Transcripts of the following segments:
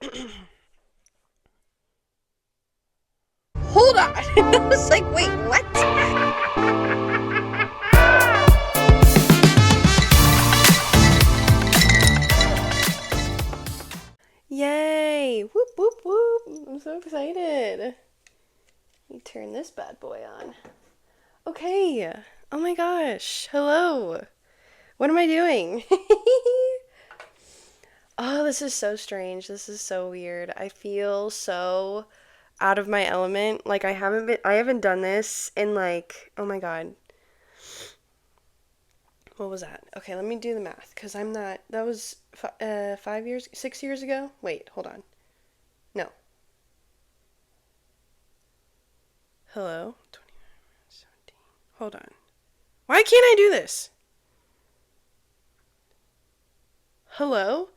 Hold on. I was like, wait, what? Yay! Whoop, whoop, whoop. I'm so excited. Let me turn this bad boy on. Okay. Oh my gosh. Hello. What am I doing? Oh, this is so strange. This is so weird. I feel so out of my element. Like I haven't done this in like, oh my god. What was that? Okay, let me do the math because that was 5 years, 6 years ago. Wait, hold on. No. Hello? 17. Hold on. Why can't I do this? Hello?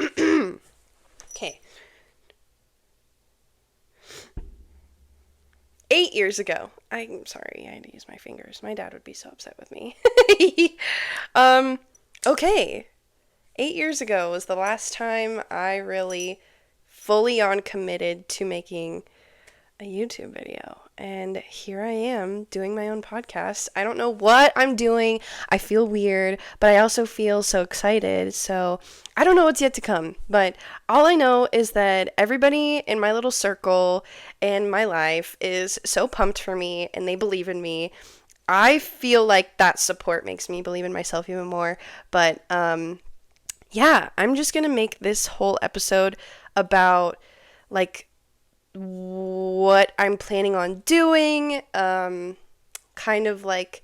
Okay. 8 years ago. I'm sorry, I had to use my fingers. My dad would be so upset with me. Okay. 8 years ago was the last time I really fully on committed to making a YouTube video. And here I am doing my own podcast. I don't know what I'm doing. I feel weird, but I also feel so excited. So I don't know what's yet to come. But all I know is that everybody in my little circle and my life is so pumped for me and they believe in me. I feel like that support makes me believe in myself even more. But yeah, I'm just going to make this whole episode about like what I'm planning on doing, kind of like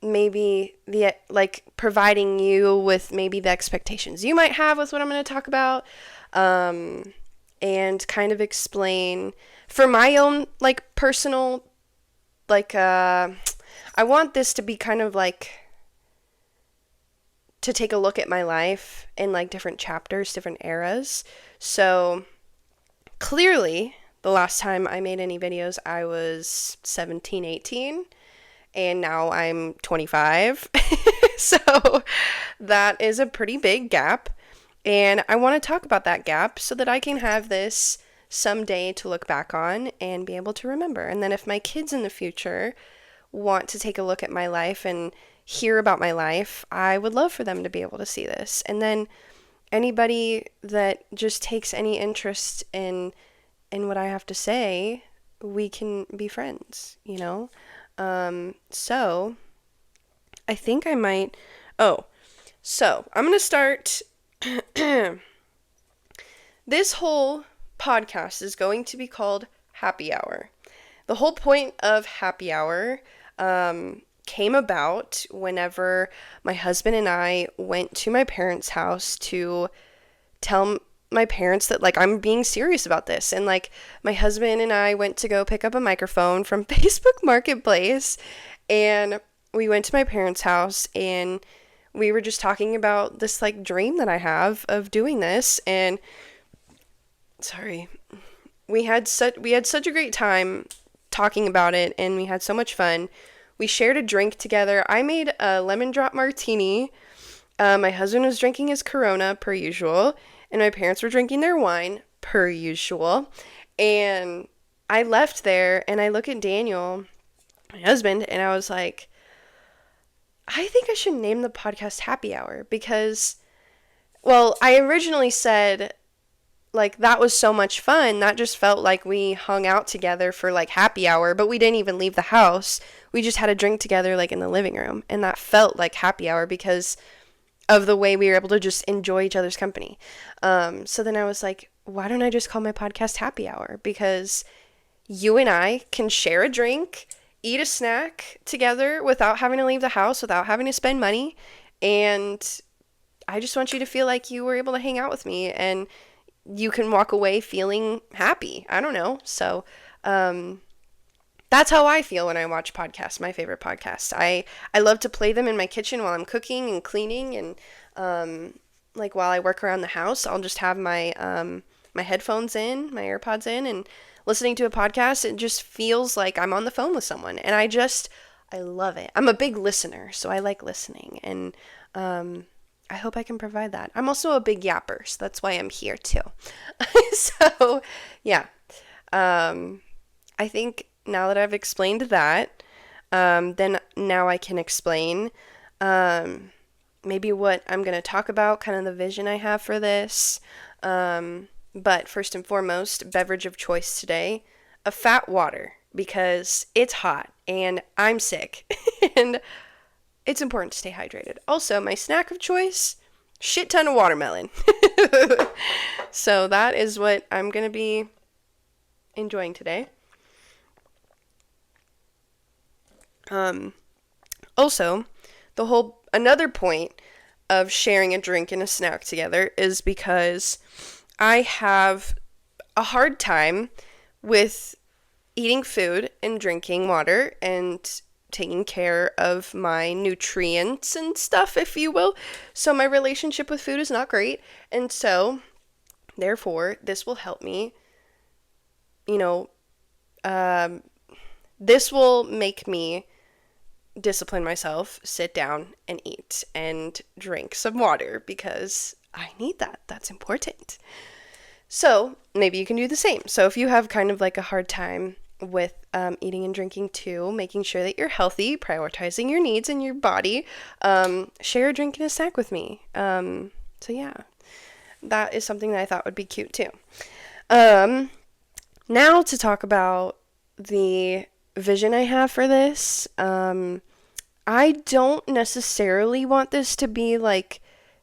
maybe the like providing you with maybe the expectations you might have with what I'm going to talk about, and kind of explain for my own like personal like I want this to be kind of like to take a look at my life in like different chapters, different eras. So clearly, the last time I made any videos, I was 17, 18, and now I'm 25. So that is a pretty big gap, and I want to talk about that gap so that I can have this someday to look back on and be able to remember. And then if my kids in the future want to take a look at my life and hear about my life, I would love for them to be able to see this. And then anybody that just takes any interest in what I have to say, we can be friends, you know? So I think I might, so I'm going to start, this whole podcast is going to be called Happy Hour. The whole point of Happy Hour, came about whenever my husband and I went to my parents' house to tell my parents that like I'm being serious about this. And like my husband and I went to go pick up a microphone from Facebook Marketplace, and we went to my parents' house and we were just talking about this like dream that I have of doing this. And sorry, we had such a great time talking about it, and we had so much fun. We shared a drink together. I made a lemon drop martini. My husband was drinking his Corona, per usual, and my parents were drinking their wine, per usual. And I left there, and I look at Daniel, my husband, and I was like, I think I should name the podcast Happy Hour because, well, I originally said, like, that was so much fun. That just felt like we hung out together for, like, happy hour, but we didn't even leave the house. We just had a drink together, like, in the living room, and that felt like happy hour because of the way we were able to just enjoy each other's company. So then I was like, why don't I just call my podcast Happy Hour? Because you and I can share a drink, eat a snack together without having to leave the house, without having to spend money, and I just want you to feel like you were able to hang out with me, and you can walk away feeling happy. I don't know. So, that's how I feel when I watch podcasts, my favorite podcasts. I love to play them in my kitchen while I'm cooking and cleaning, and, like while I work around the house, I'll just have my, my headphones in, my AirPods in, and listening to a podcast. It just feels like I'm on the phone with someone, and I love it. I'm a big listener, so I like listening, and, I hope I can provide that. I'm also a big yapper, so that's why I'm here too. So, yeah. I think now that I've explained that, then now I can explain maybe what I'm going to talk about, kind of the vision I have for this. But first and foremost, beverage of choice today, a fat water, because it's hot and I'm sick and it's important to stay hydrated. Also, my snack of choice, shit ton of watermelon. So that is what I'm going to be enjoying today. Also, another point of sharing a drink and a snack together is because I have a hard time with eating food and drinking water and taking care of my nutrients and stuff, if you will. So my relationship with food is not great. And so, therefore, this will help me, this will make me discipline myself, sit down and eat and drink some water because I need that. That's important. So maybe you can do the same. So if you have kind of like a hard time with eating and drinking too, making sure that you're healthy, prioritizing your needs and your body, share a drink and a snack with me. So yeah, that is something that I thought would be cute too. Now to talk about the vision I have for this. I don't necessarily want this to be like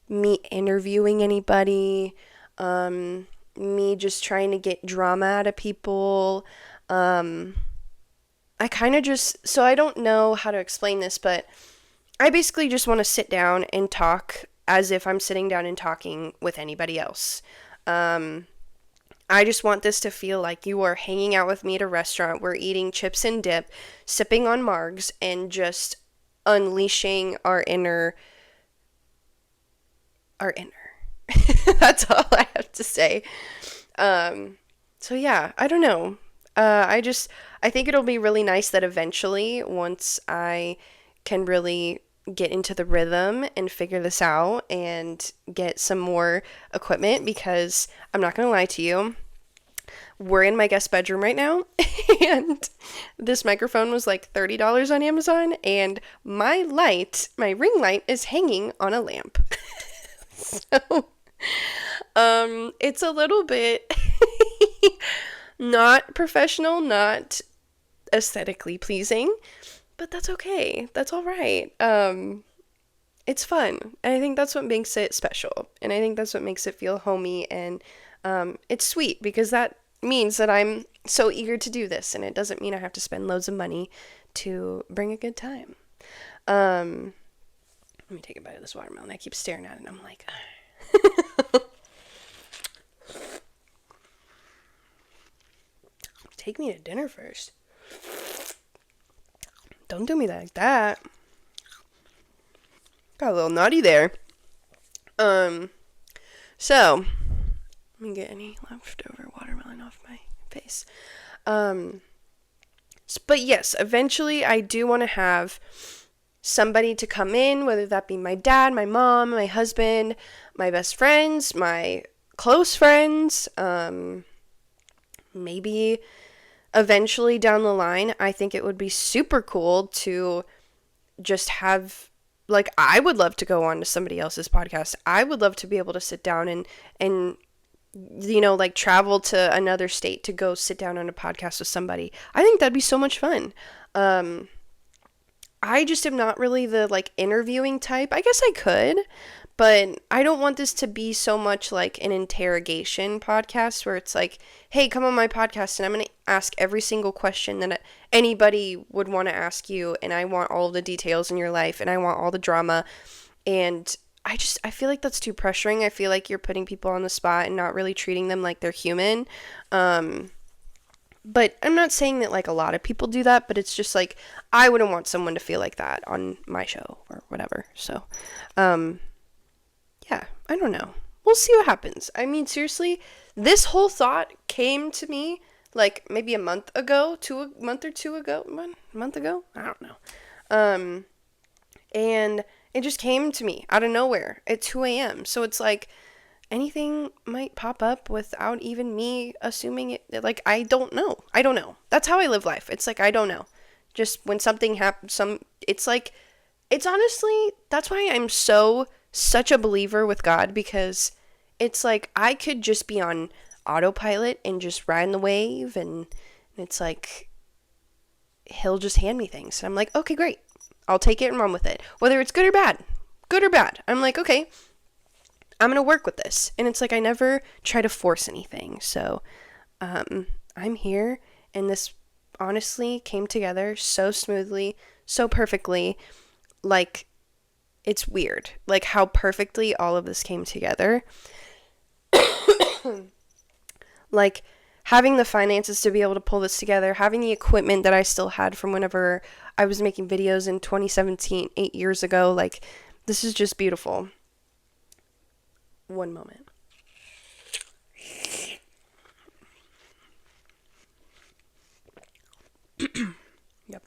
me interviewing anybody, me just trying to get drama out of people. I kind of just, so I don't know how to explain this, but I basically just want to sit down and talk as if I'm sitting down and talking with anybody else. I just want this to feel like you are hanging out with me at a restaurant. We're eating chips and dip, sipping on margs, and just unleashing our inner. That's all I have to say. So yeah, I don't know. I think it'll be really nice that eventually, once I can really get into the rhythm and figure this out and get some more equipment, because I'm not gonna lie to you, we're in my guest bedroom right now and this microphone was like $30 on Amazon, and my ring light is hanging on a lamp. So it's a little bit not professional, not aesthetically pleasing, but that's okay. That's all right. It's fun. And I think that's what makes it special. And I think that's what makes it feel homey. And it's sweet because that means that I'm so eager to do this. And it doesn't mean I have to spend loads of money to bring a good time. Let me take a bite of this watermelon. I keep staring at it and I'm like, take me to dinner first. Don't do me like that. Got a little naughty there. So, let me get any leftover watermelon off my face. But yes, eventually I do want to have somebody to come in, whether that be my dad, my mom, my husband, my best friends, my close friends, maybe eventually down the line, I think it would be super cool to just have, like, I would love to go on to somebody else's podcast. I would love to be able to sit down and like travel to another state to go sit down on a podcast with somebody. I think that'd be so much fun. I just am not really the, like, interviewing type. I guess I could, but I don't want this to be so much like an interrogation podcast where it's like, hey, come on my podcast and I'm going to ask every single question that anybody would want to ask you, and I want all the details in your life and I want all the drama. And I feel like that's too pressuring. I feel like you're putting people on the spot and not really treating them like they're human. But I'm not saying that, like, a lot of people do that, but it's just like, I wouldn't want someone to feel like that on my show or whatever. So, yeah, I don't know. We'll see what happens. I mean, seriously, this whole thought came to me like maybe a month ago, month ago. I don't know. And It just came to me out of nowhere at 2 a.m. So it's like anything might pop up without even me assuming it. Like, I don't know. I don't know. That's how I live life. It's like, I don't know. Just when something happens, it's like, it's honestly, that's why I'm such a believer with God, because it's like, I could just be on autopilot and just ride the wave, and it's like, he'll just hand me things. And I'm like, okay, great. I'll take it and run with it. Whether it's good or bad. Good or bad. I'm like, okay, I'm going to work with this. And it's like, I never try to force anything. So, I'm here, and this honestly came together so smoothly, so perfectly. Like, it's weird. Like, how perfectly all of this came together. Like, having the finances to be able to pull this together, having the equipment that I still had from whenever I was making videos in 2017, 8 years ago. Like, this is just beautiful. One moment. Yep.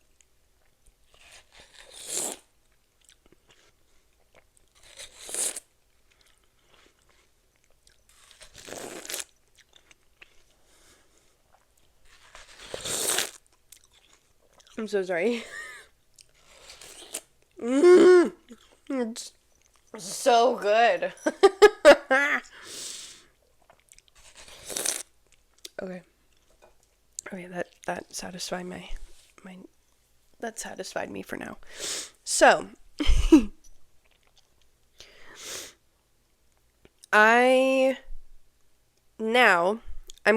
I'm so sorry. It's so good. Okay. Okay, that satisfied my that satisfied me for now. So, I'm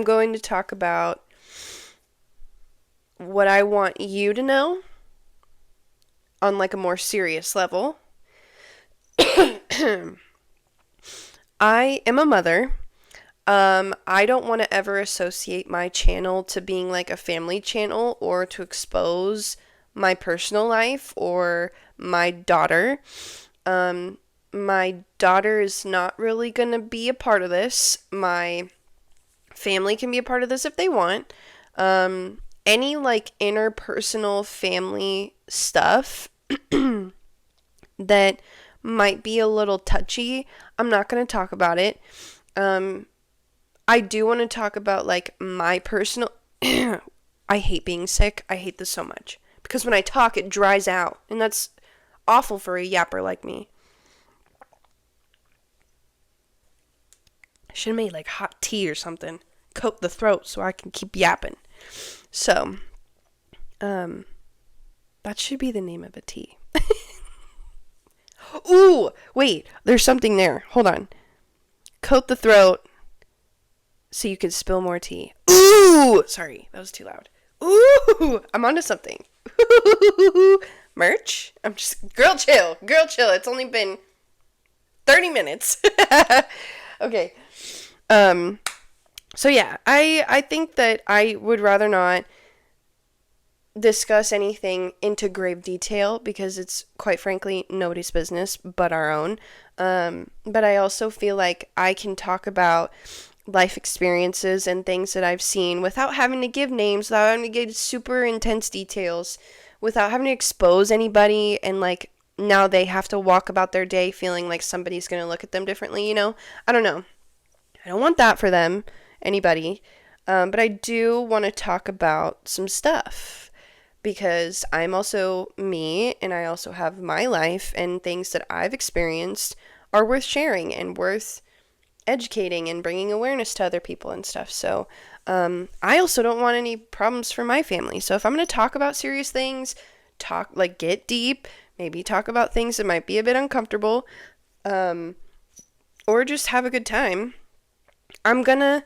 going to talk about what I want you to know on like a more serious level. I am a mother. I don't want to ever associate my channel to being like a family channel or to expose my personal life or my daughter. My daughter is not really going to be a part of this. My family can be a part of this if they want. Any like interpersonal family stuff that might be a little touchy, I'm not going to talk about it. I do want to talk about like my personal I hate being sick. I hate this so much because when I talk it dries out, and that's awful for a yapper like me. I should have made like hot tea or something, coat the throat so I can keep yapping. So, that should be the name of a tea. Ooh, wait, there's something there. Hold on. Coat the throat so you can spill more tea. Ooh, sorry, that was too loud. Ooh, I'm onto something. Merch? I'm just, girl chill. It's only been 30 minutes. Okay. So yeah, I think that I would rather not discuss anything into grave detail because it's quite frankly nobody's business but our own. But I also feel like I can talk about life experiences and things that I've seen without having to give names, without having to give super intense details, without having to expose anybody and like now they have to walk about their day feeling like somebody's going to look at them differently, you know? I don't know. I don't want that for them, anybody. But I do want to talk about some stuff because I'm also me and I also have my life, and things that I've experienced are worth sharing and worth educating and bringing awareness to other people and stuff. So I also don't want any problems for my family. So if I'm going to talk about serious things, get deep, maybe talk about things that might be a bit uncomfortable, or just have a good time, I'm gonna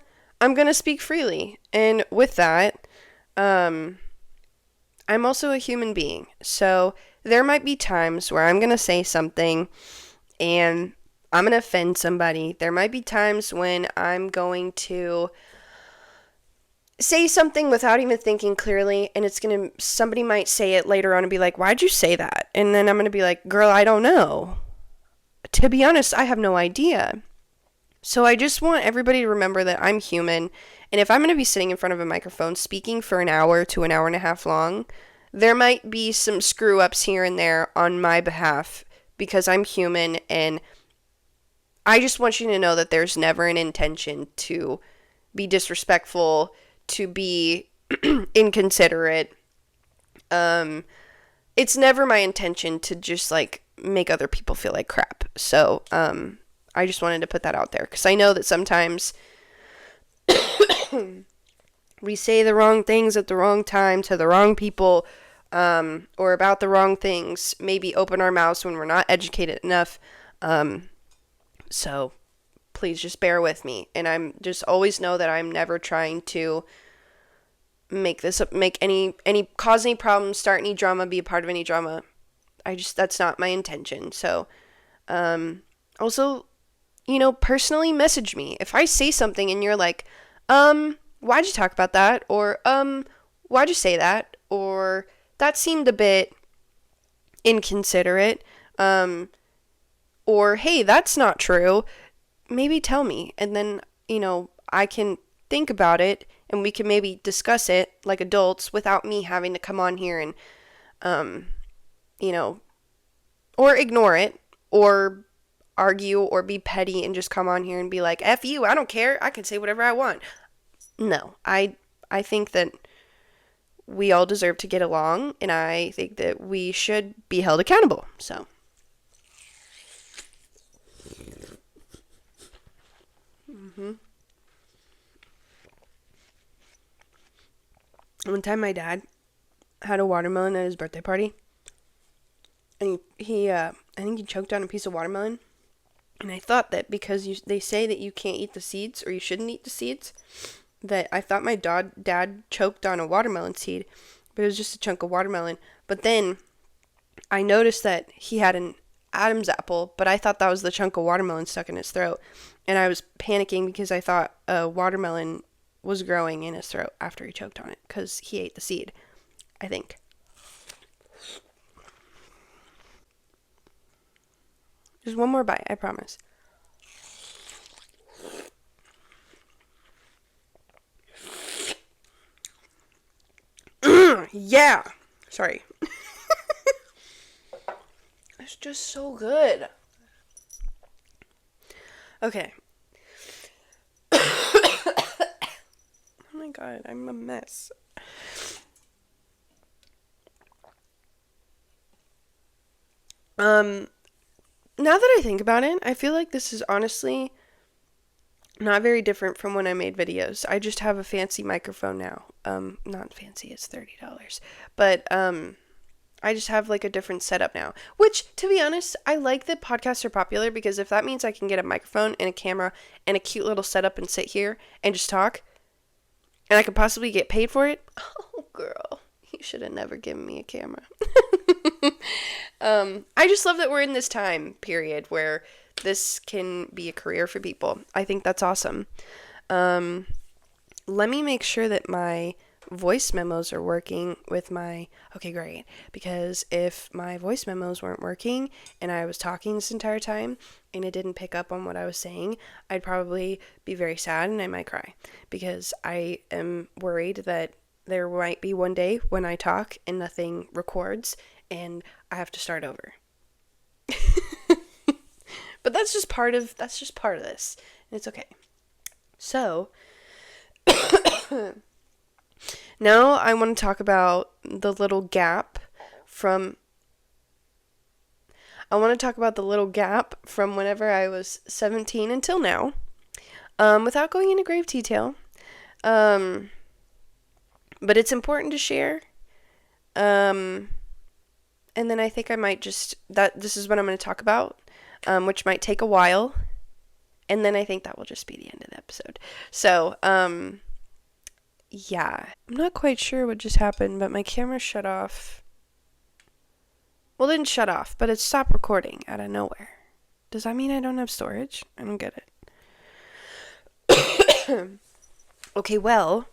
speak freely. And with that, I'm also a human being. So there might be times where I'm gonna say something and I'm gonna offend somebody. There might be times when I'm going to say something without even thinking clearly, and somebody might say it later on and be like, why'd you say that? And then I'm gonna be like, girl, I don't know. To be honest, I have no idea. So I just want everybody to remember that I'm human, and if I'm going to be sitting in front of a microphone speaking for an hour to an hour and a half long, there might be some screw-ups here and there on my behalf because I'm human, and I just want you to know that there's never an intention to be disrespectful, to be inconsiderate. It's never my intention to just like make other people feel like crap. So, I just wanted to put that out there because I know that sometimes we say the wrong things at the wrong time to the wrong people, or about the wrong things, maybe open our mouths when we're not educated enough. So please just bear with me. And I'm just always know that I'm never trying to cause any problems, start any drama, be a part of any drama. That's not my intention. So, also, personally message me. If I say something and you're like, why'd you talk about that? Or, why'd you say that? Or, that seemed a bit inconsiderate. Or, hey, that's not true. Maybe tell me. And then, I can think about it and we can maybe discuss it like adults without me having to come on here and, or ignore it or argue or be petty and just come on here and be like, F you, I don't care. I can say whatever I want. No, I think that we all deserve to get along, and I think that we should be held accountable. So. One time my dad had a watermelon at his birthday party, and he I think he choked on a piece of watermelon, and I thought that because they say that you can't eat the seeds, or you shouldn't eat the seeds, that I thought my dad choked on a watermelon seed, but it was just a chunk of watermelon. But then I noticed that he had an Adam's apple, but I thought that was the chunk of watermelon stuck in his throat, and I was panicking because I thought a watermelon was growing in his throat after he choked on it, because he ate the seed, I think. Just one more bite, I promise. Yeah! Sorry. It's just so good. Okay. Oh my god, I'm a mess. Now that I think about it, I feel like this is honestly not very different from when I made videos. I just have a fancy microphone now. Not fancy, it's $30. But, I just have like a different setup now. Which, to be honest, I like that podcasts are popular because if that means I can get a microphone and a camera and a cute little setup and sit here and just talk, and I could possibly get paid for it, oh girl, you should have never given me a camera. I just love that we're in this time period where this can be a career for people. I think that's awesome. Let me make sure that my voice memos are working with okay, great. Because if my voice memos weren't working and I was talking this entire time and it didn't pick up on what I was saying, I'd probably be very sad and I might cry because I am worried that there might be one day when I talk and nothing records and I have to start over. But that's just part of this. And it's okay. So, now I want to talk about the little gap from whenever I was 17 until now, without going into grave detail. But it's important to share. And then I think I might this is what I'm going to talk about, which might take a while. And then I think that will just be the end of the episode. So, yeah. I'm not quite sure what just happened, but my camera shut off. Well, it didn't shut off, but it stopped recording out of nowhere. Does that mean I don't have storage? I don't get it. Okay, well,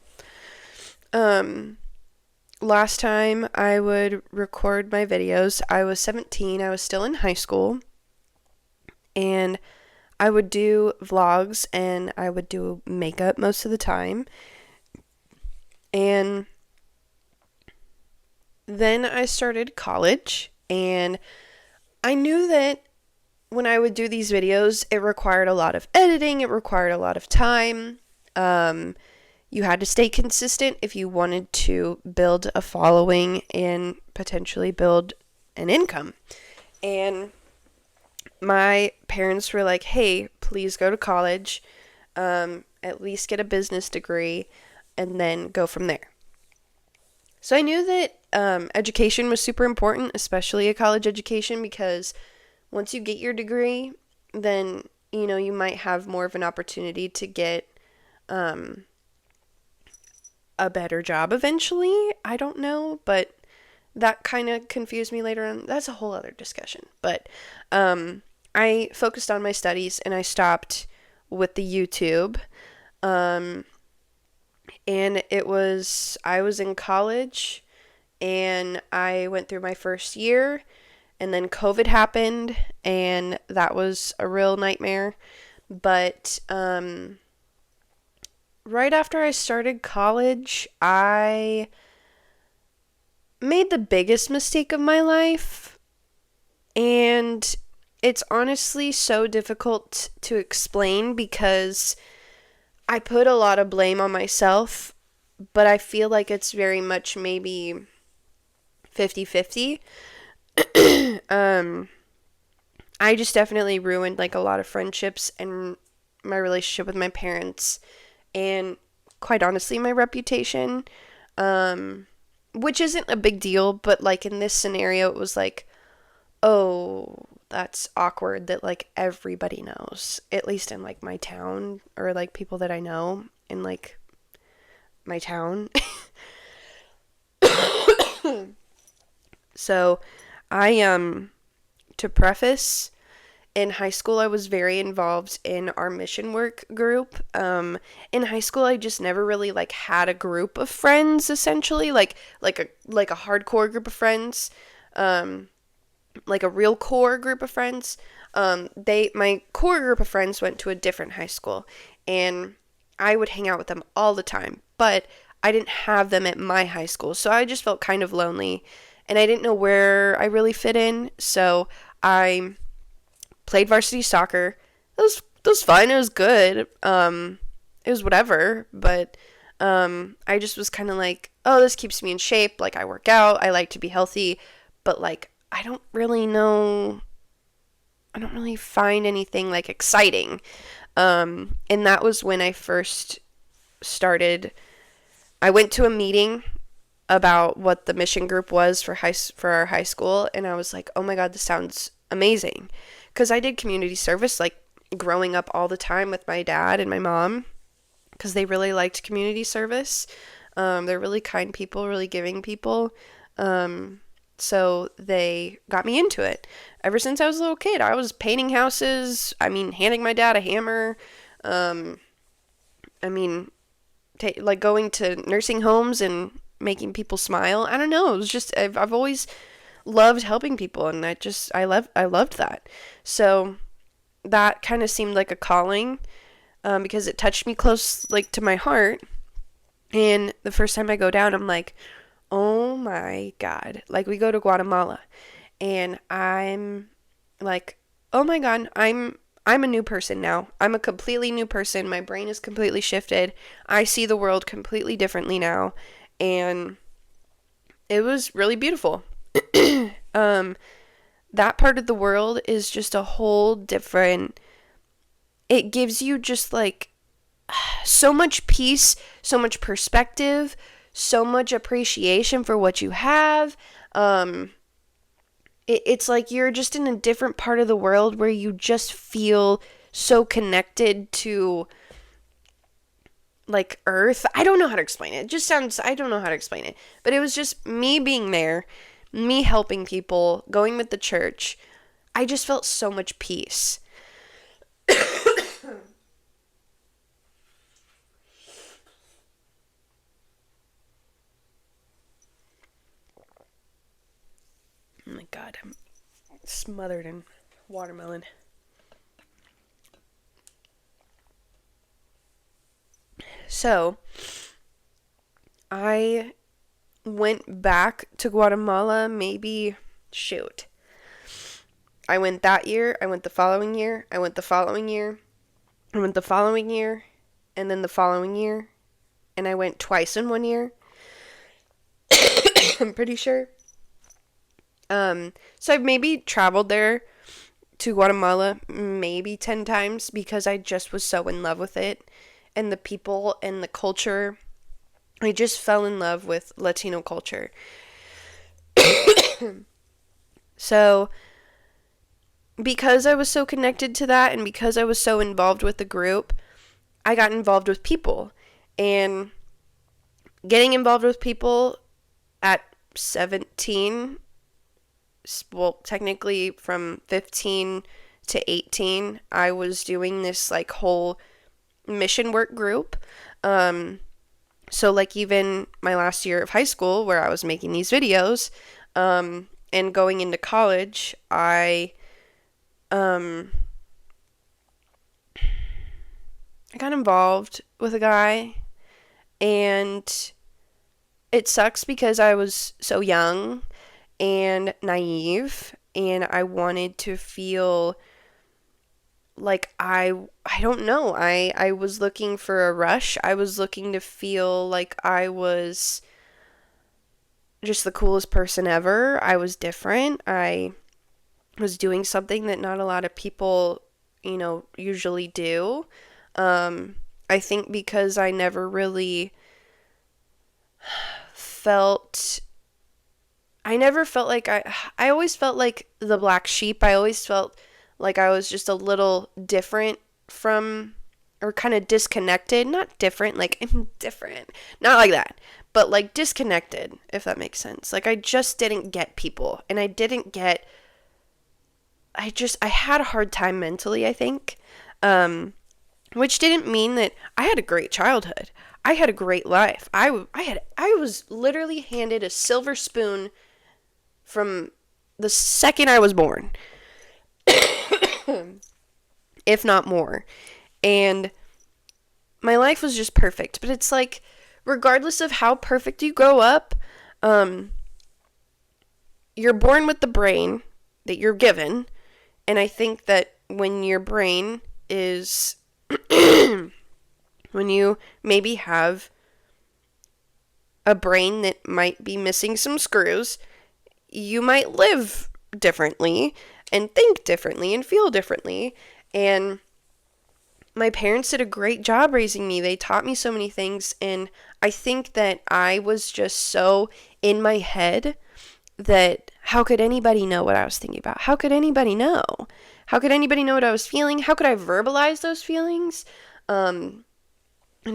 last time I would record my videos, I was 17, I was still in high school, and I would do vlogs, and I would do makeup most of the time, and then I started college, and I knew that when I would do these videos, it required a lot of editing, it required a lot of time. You had to stay consistent if you wanted to build a following and potentially build an income. And my parents were like, hey, please go to college, at least get a business degree, and then go from there. So I knew that education was super important, especially a college education, because once you get your degree, then, you might have more of an opportunity to get a better job eventually. I don't know, but that kind of confused me later on. That's a whole other discussion. But I focused on my studies and I stopped with the YouTube. And I was in college and I went through my first year and then COVID happened and that was a real nightmare. But right after I started college, I made the biggest mistake of my life, and it's honestly so difficult to explain because I put a lot of blame on myself, but I feel like it's very much maybe 50-50. I just definitely ruined like a lot of friendships and my relationship with my parents and quite honestly my reputation, which isn't a big deal, but like in this scenario it was like, oh, that's awkward that like everybody knows, at least in like my town or like people that I know in like my town. So to preface, in high school, I was very involved in our mission work group. In high school, I just never really like had a group of friends, essentially, like a hardcore group of friends, like a real core group of friends. My core group of friends went to a different high school, and I would hang out with them all the time, but I didn't have them at my high school, so I just felt kind of lonely, and I didn't know where I really fit in, so I played varsity soccer. It was fun. It was good. It was whatever, but I just was kind of like, oh, this keeps me in shape. Like I work out. I like to be healthy, but like I don't really find anything like exciting. And that was when I first started. I went to a meeting about what the mission group was for our high school, and I was like, oh my God, this sounds amazing. Because I did community service like growing up all the time with my dad and my mom, because they really liked community service. They're really kind people, really giving people. So they got me into it. Ever since I was a little kid, I was painting houses. Handing my dad a hammer. Like going to nursing homes and making people smile. I don't know. It was just, I've always loved helping people, and I loved that. So that kind of seemed like a calling, because it touched me close, like to my heart. And the first time I go down, I'm like, oh my God. Like we go to Guatemala, and I'm like, oh my God, I'm a new person now. I'm a completely new person. My brain is completely shifted. I see the world completely differently now, and it was really beautiful. That part of the world is just a whole different, it gives you just like so much peace, so much perspective, so much appreciation for what you have. It's like you're just in a different part of the world where you just feel so connected to like earth. I don't know how to explain it. I don't know how to explain it. But it was just me being there, me helping people, going with the church. I just felt so much peace. Oh my God, I'm smothered in watermelon. So, I went back to Guatemala maybe, I went that year, I went the following year, I went the following year, I went the following year, and then the following year, and I went twice in one year. I'm pretty sure. So I've maybe traveled there to Guatemala maybe 10 times because I just was so in love with it and the people and the culture. I just fell in love with Latino culture. So because I was so connected to that and because I was so involved with the group, I got involved with people. And getting involved with people at 17, well, technically from 15 to 18, I was doing this like whole mission work group. So like even my last year of high school where I was making these videos, and going into college, I got involved with a guy, and it sucks because I was so young and naive, and I wanted to feel like I don't know, I was looking for a rush. I was looking to feel like I was just the coolest person ever. I was different. I was doing something that not a lot of people, usually do. I think because I never really felt like I always felt like the black sheep. I always felt like I was just a little different from, or kind of disconnected. Not different, like I'm different. Not like that. But like disconnected, if that makes sense. Like I just didn't get people. And I had a hard time mentally, I think. Which didn't mean that I had a great childhood. I had a great life. I was literally handed a silver spoon from the second I was born. If not more. And my life was just perfect. But it's like, regardless of how perfect you grow up, you're born with the brain that you're given. And I think that when your brain is, when you maybe have a brain that might be missing some screws, you might live differently and think differently and feel differently. And my parents did a great job raising me. They taught me so many things, and I think that I was just so in my head that how could anybody know what I was thinking about? How could anybody know? How could anybody know what I was feeling? How could I verbalize those feelings? And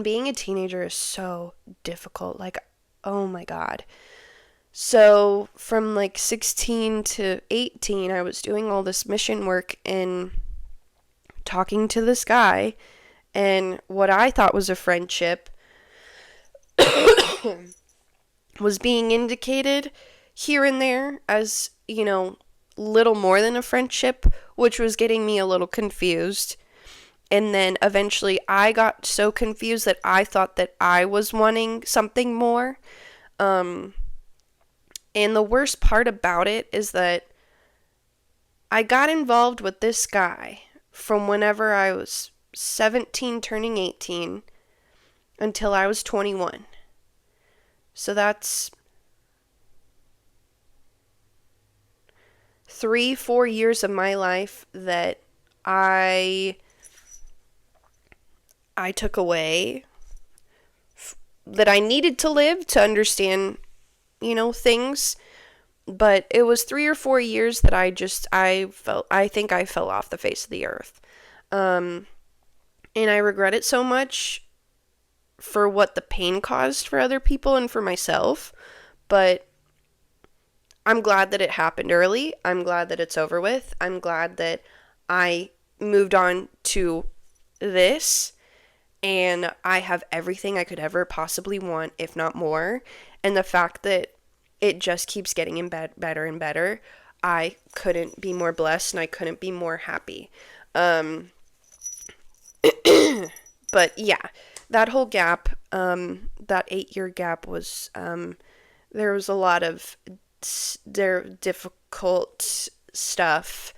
being a teenager is so difficult. Like, oh my God. So from like 16 to 18, I was doing all this mission work and talking to this guy, and what I thought was a friendship was being indicated here and there as, little more than a friendship, which was getting me a little confused. And then eventually I got so confused that I thought that I was wanting something more. And the worst part about it is that I got involved with this guy from whenever I was 17 turning 18 until I was 21. So that's 3-4 years of my life that I took away, that I needed to live to understand, things. But it was 3 or 4 years that I think I fell off the face of the earth. And I regret it so much for what the pain caused for other people and for myself. But I'm glad that it happened early. I'm glad that it's over with. I'm glad that I moved on to this, and I have everything I could ever possibly want, if not more. And the fact that it just keeps getting better and better, I couldn't be more blessed, and I couldn't be more happy. But yeah, that whole gap, that 8-year gap was, there was a lot of difficult stuff,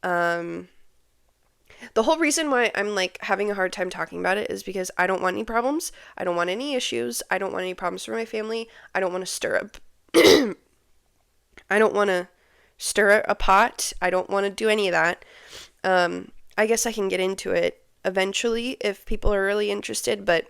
The whole reason why I'm like having a hard time talking about it is because I don't want any problems. I don't want any issues. I don't want any problems for my family. I don't want to stir up. I don't want to stir a pot. I don't want to do any of that. I guess I can get into it eventually if people are really interested, but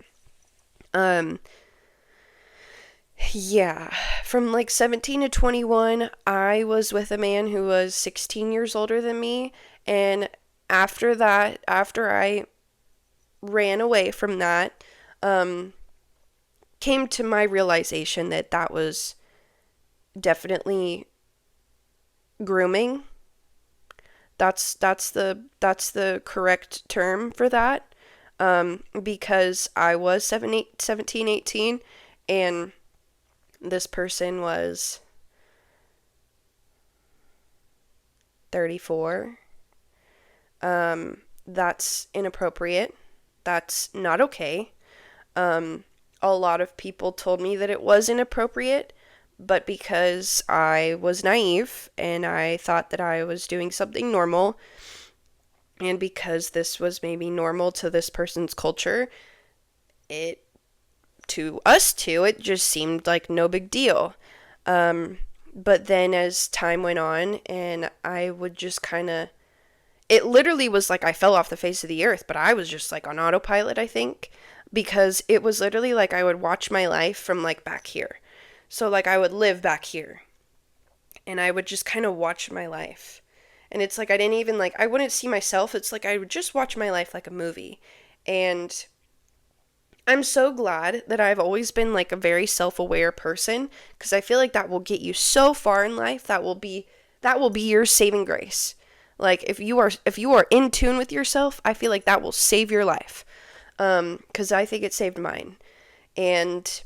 yeah, from like 17 to 21, I was with a man who was 16 years older than me, and after that, after I ran away from that, came to my realization that that was definitely grooming. That's the correct term for that. Because I was 17, 18, and this person was 34. That's inappropriate. That's not okay. A lot of people told me that it was inappropriate, but because I was naive and I thought that I was doing something normal, and because this was maybe normal to this person's culture, to us two, it just seemed like no big deal. But then as time went on, and I would just kind of, it literally was like I fell off the face of the earth, but I was just like on autopilot, I think, because it was literally like I would watch my life from like back here. So like I would live back here, and I would just kind of watch my life. And it's like I didn't even like, I wouldn't see myself. It's like I would just watch my life like a movie. And I'm so glad that I've always been like a very self-aware person, because I feel like that will get you so far in life. That will be your saving grace. Like if you are in tune with yourself, I feel like that will save your life. Because I think it saved mine. And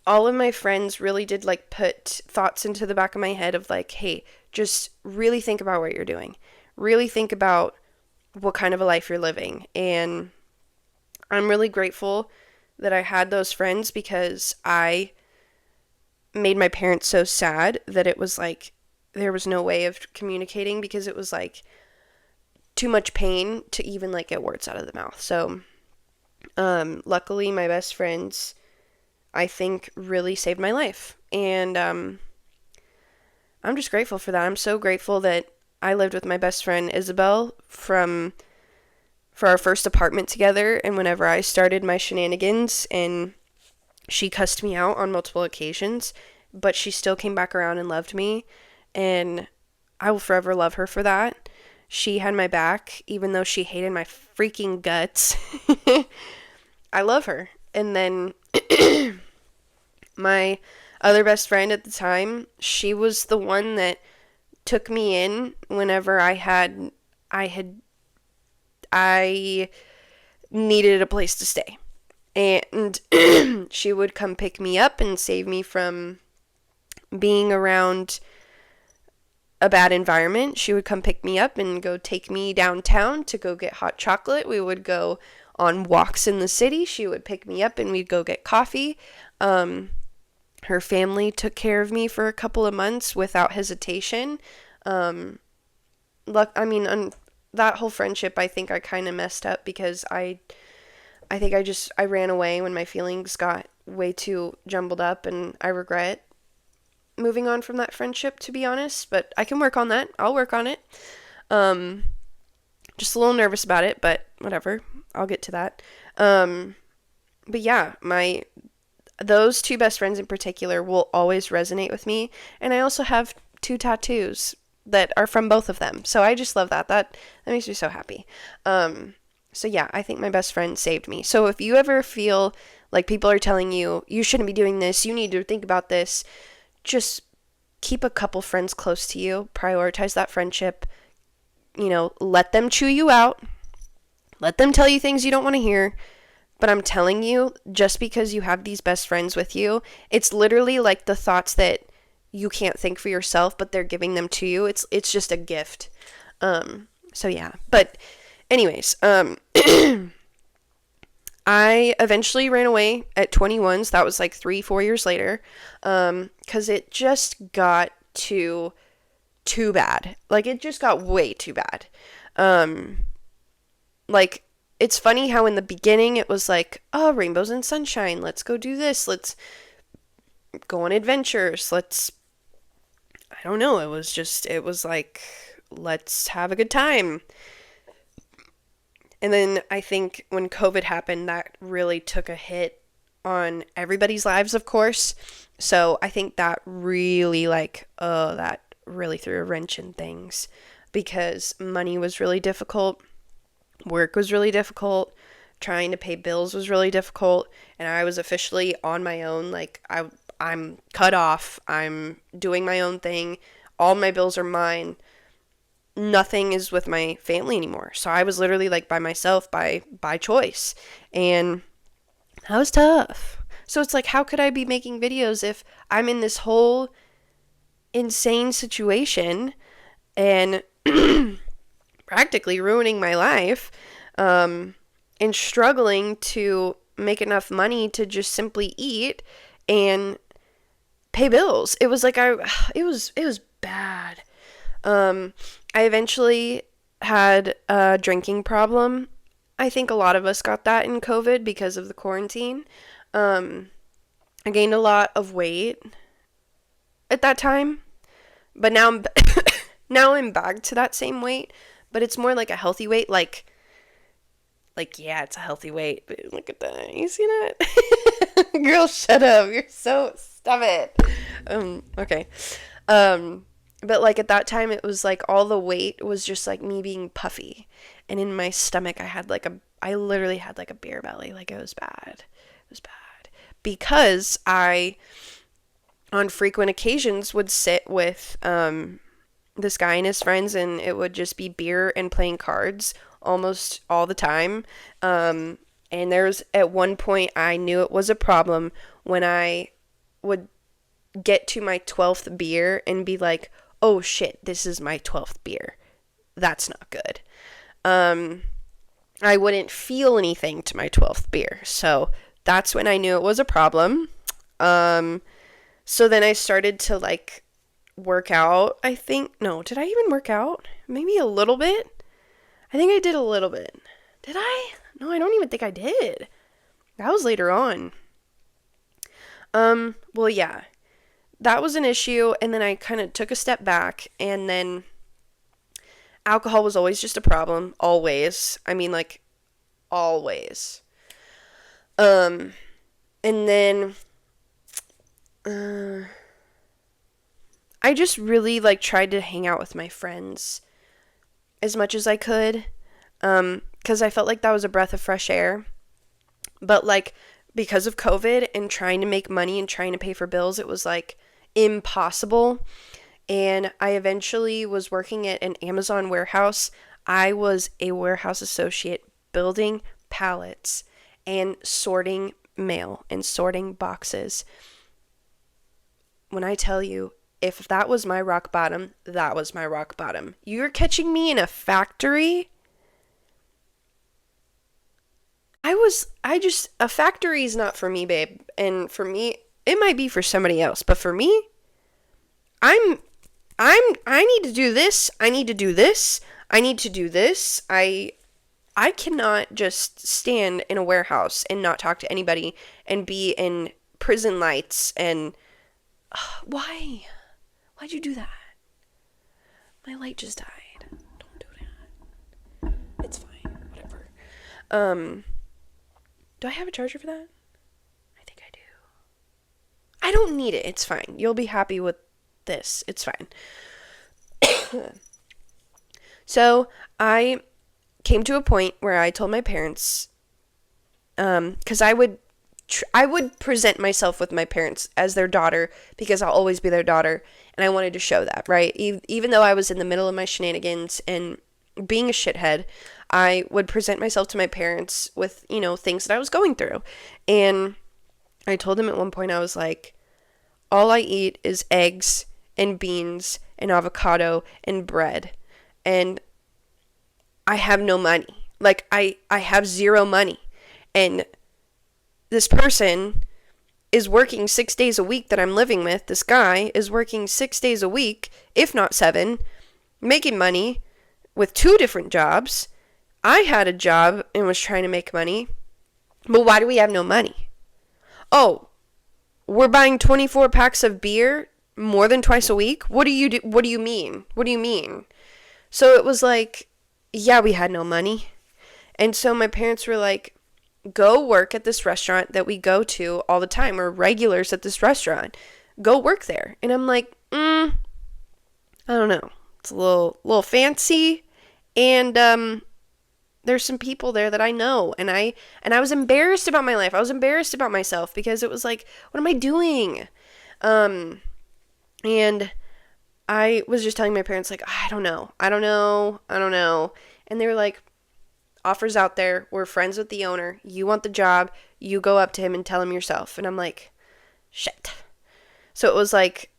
all of my friends really did like put thoughts into the back of my head of like, hey, just really think about what you're doing. Really think about what kind of a life you're living. And I'm really grateful that I had those friends, because I made my parents so sad that it was like there was no way of communicating, because it was like too much pain to even like get words out of the mouth. So luckily my best friends, I think, really saved my life. And I'm just grateful for that. I'm so grateful that I lived with my best friend Isabel for our first apartment together, and whenever I started my shenanigans, and she cussed me out on multiple occasions, but she still came back around and loved me, and I will forever love her for that. She had my back, even though she hated my freaking guts. I love her. And then my other best friend at the time, she was the one that took me in whenever I needed a place to stay. And she would come pick me up and save me from being around a bad environment. She would come pick me up and go take me downtown to go get hot chocolate. We would go on walks in the city. She would pick me up and we'd go get coffee. Her family took care of me for a couple of months without hesitation. That whole friendship, I think I kind of messed up, because I think I ran away when my feelings got way too jumbled up, and I regret moving on from that friendship, to be honest, but I can work on that. I'll work on it. Just a little nervous about it, but whatever. I'll get to that. But yeah, those two best friends in particular will always resonate with me, and I also have 2 tattoos that are from both of them. So I just love that. That makes me so happy. So yeah, I think my best friend saved me. So if you ever feel like people are telling you, you shouldn't be doing this, you need to think about this, just keep a couple friends close to you. Prioritize that friendship. Let them chew you out. Let them tell you things you don't want to hear. But I'm telling you, just because you have these best friends with you, it's literally like the thoughts that you can't think for yourself, but they're giving them to you. It's just a gift. So yeah. But anyways, I eventually ran away at 21, so that was like 3-4 years later, because it just got too too bad. Like, it just got way too bad. Like, it's funny how in the beginning it was like, oh, rainbows and sunshine. Let's go do this. Let's go on adventures. I don't know. It was like, let's have a good time. And then I think when COVID happened, that really took a hit on everybody's lives, of course. So I think that really that really threw a wrench in things, because money was really difficult. Work was really difficult. Trying to pay bills was really difficult. And I was officially on my own. Like, I'm cut off. I'm doing my own thing. All my bills are mine. Nothing is with my family anymore. So I was literally like by myself by choice. And that was tough. So it's like, how could I be making videos if I'm in this whole insane situation and practically ruining my life, and struggling to make enough money to just simply eat and pay bills? It was like, it was bad. I eventually had a drinking problem. I think a lot of us got that in COVID because of the quarantine. I gained a lot of weight at that time, but now now I'm back to that same weight, but it's more like a healthy weight. Like, yeah, it's a healthy weight, but look at that. You see that? Girl, shut up. Stop it. Okay. But like at that time, it was like all the weight was just like me being puffy. And in my stomach, I literally had like a beer belly. Like, it was bad. It was bad. Because I, on frequent occasions, would sit with this guy and his friends, and it would just be beer and playing cards almost all the time. And there's at one point I knew it was a problem when I would get to my 12th beer and be like, oh shit, this is my 12th beer. That's not good. I wouldn't feel anything to my 12th beer. So that's when I knew it was a problem. So then I started to like work out, I think. No, did I even work out? Maybe a little bit. I think I did a little bit. Did I? No, I don't even think I did. That was later on. Well, yeah. That was an issue, and then I kind of took a step back, and then alcohol was always just a problem. Always. I mean, like, always. And then I just really like tried to hang out with my friends as much as I could, because I felt like that was a breath of fresh air. But like, because of COVID and trying to make money and trying to pay for bills, it was like impossible. And I eventually was working at an Amazon warehouse. I was a warehouse associate building pallets and sorting mail and sorting boxes. When I tell you, if that was my rock bottom, that was my rock bottom. You're catching me in a factory? A factory is not for me, babe. And for me, it might be for somebody else. But for me, I need to do this. I need to do this. I need to do this. I cannot just stand in a warehouse and not talk to anybody and be in prison lights and... Why? Why'd you do that? My light just died. Don't do that. It's fine. Whatever. Do I have a charger for that? I think I do. I don't need it. It's fine. You'll be happy with this. It's fine. So I came to a point where I told my parents, because I would present myself with my parents as their daughter, because I'll always be their daughter, and I wanted to show that, right? Even though I was in the middle of my shenanigans and being a shithead, I would present myself to my parents with, things that I was going through. And I told them at one point, I was like, all I eat is eggs and beans and avocado and bread. And I have no money. Like, I have zero money. And this person is working 6 days a week that I'm living with. This guy is working 6 days a week, if not 7, making money with 2 different jobs. I had a job and was trying to make money. But why do we have no money? Oh, we're buying 24 packs of beer more than twice a week? What do you mean? What do you mean? So it was like, yeah, we had no money. And so my parents were like, go work at this restaurant that we go to all the time. We're regulars at this restaurant. Go work there. And I'm like, I don't know. It's a little fancy. And there's some people there that I know. And I was embarrassed about my life. I was embarrassed about myself because it was like, what am I doing? And I was just telling my parents, like, I don't know. And they were like, offers out there. We're friends with the owner. You want the job. You go up to him and tell him yourself. And I'm like, shit. So it was like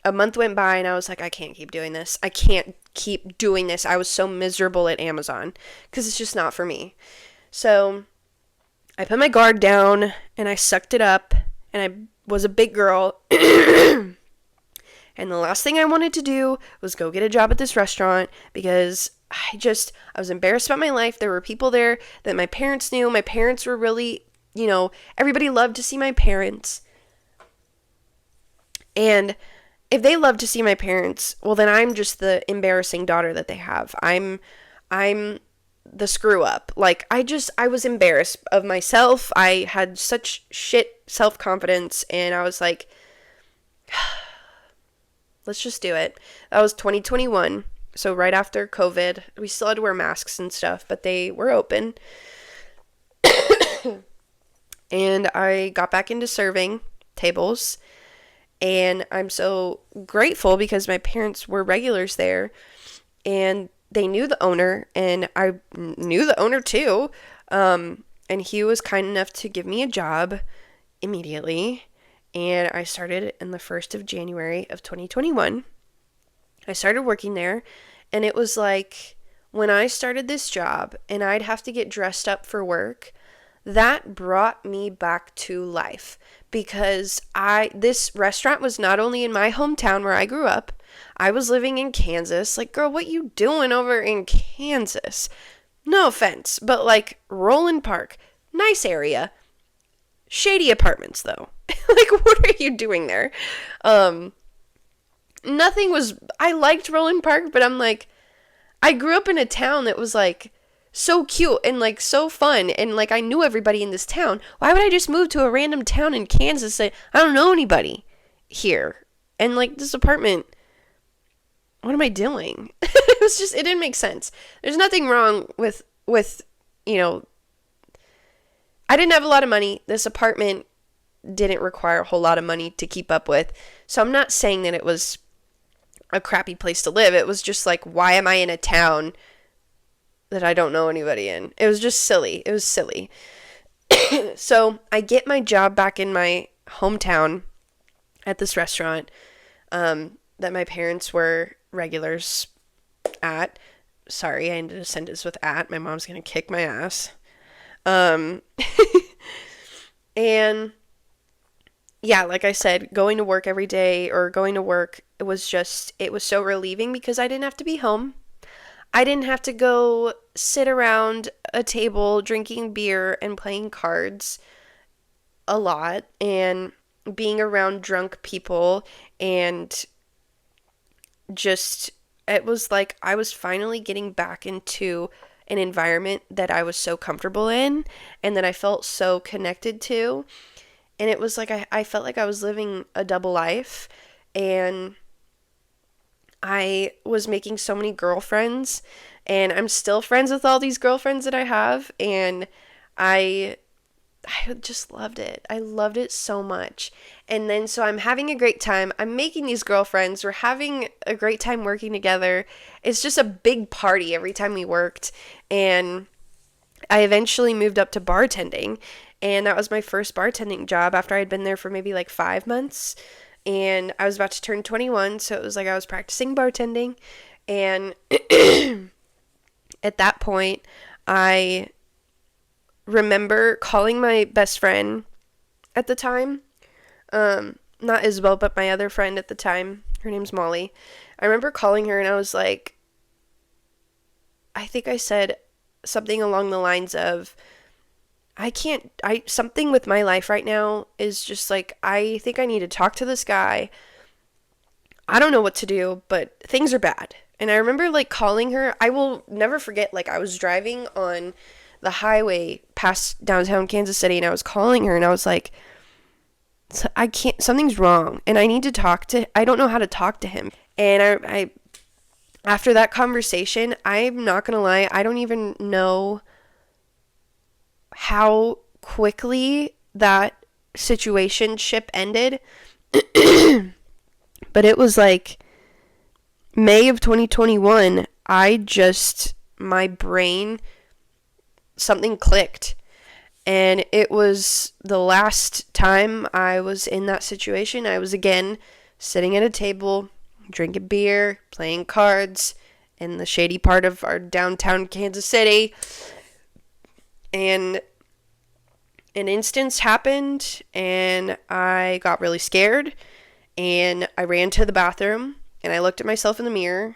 a month went by and I was like, I can't keep doing this. I can't keep doing this. I was so miserable at Amazon because it's just not for me. So I put my guard down and I sucked it up and I was a big girl. And the last thing I wanted to do was go get a job at this restaurant because I was embarrassed about my life. There were people there that my parents knew. My parents were really, everybody loved to see my parents. And if they love to see my parents, well, then I'm just the embarrassing daughter that they have. I'm the screw up. Like, I was embarrassed of myself. I had such shit self-confidence, and I was like, let's just do it. That was 2021. So right after COVID, we still had to wear masks and stuff, but they were open. And I got back into serving tables. And I'm so grateful because my parents were regulars there. And they knew the owner. And I knew the owner too. And he was kind enough to give me a job immediately. And I started in the 1st of January of 2021. I started working there, and it was like when I started this job and I'd have to get dressed up for work, that brought me back to life because this restaurant was not only in my hometown where I grew up, I was living in Kansas. Like, girl, what you doing over in Kansas? No offense, but like Roland Park, nice area, shady apartments though. Like, what are you doing there? I liked Roland Park, but I'm like, I grew up in a town that was like so cute and like so fun and like I knew everybody in this town. Why would I just move to a random town in Kansas that I don't know anybody here? And like this apartment, what am I doing? It didn't make sense. There's nothing wrong with I didn't have a lot of money. This apartment didn't require a whole lot of money to keep up with. So I'm not saying that it was a crappy place to live. It was just like, why am I in a town that I don't know anybody in? It was just silly. It was silly. So I get my job back in my hometown at this restaurant that my parents were regulars at. Sorry, I ended a sentence with at. My mom's going to kick my ass. And yeah, like I said, going to work every day or going to work, it was so relieving because I didn't have to be home. I didn't have to go sit around a table drinking beer and playing cards a lot and being around drunk people and just, it was like I was finally getting back into an environment that I was so comfortable in and that I felt so connected to. And it was like I felt like I was living a double life, and I was making so many girlfriends, and I'm still friends with all these girlfriends that I have, and I just loved it. I loved it so much. And then so I'm having a great time. I'm making these girlfriends. We're having a great time working together. It's just a big party every time we worked. And I eventually moved up to bartending. And that was my first bartending job after I had been there for maybe like 5 months. And I was about to turn 21. So it was like I was practicing bartending. And at that point, I remember calling my best friend at the time Not Isabel, but my other friend at the time. Her name's Molly. I remember calling her and I was like, I think I said something along the lines of, something with my life right now is just like, I think I need to talk to this guy. I don't know what to do, but things are bad. And I remember like calling her. I will never forget, like I was driving on the highway past downtown Kansas City and I was calling her and I was like, I can't, something's wrong and I need to I don't know how to talk to him. And I after that conversation, I'm not going to lie, I don't even know how quickly that situationship ended. But it was like May of 2021, my brain, something clicked. And it was the last time I was in that situation. I was again sitting at a table, drinking beer, playing cards in the shady part of our downtown Kansas City. And an instance happened and I got really scared and I ran to the bathroom and I looked at myself in the mirror,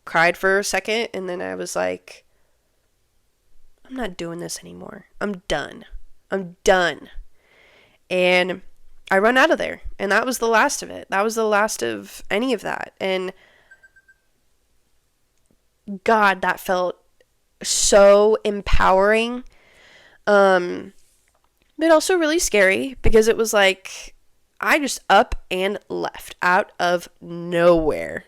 cried for a second, and then I was like, I'm not doing this anymore. I'm done. And I run out of there. And that was the last of it. That was the last of any of that. And God, that felt so empowering. But also really scary because it was like I just up and left out of nowhere.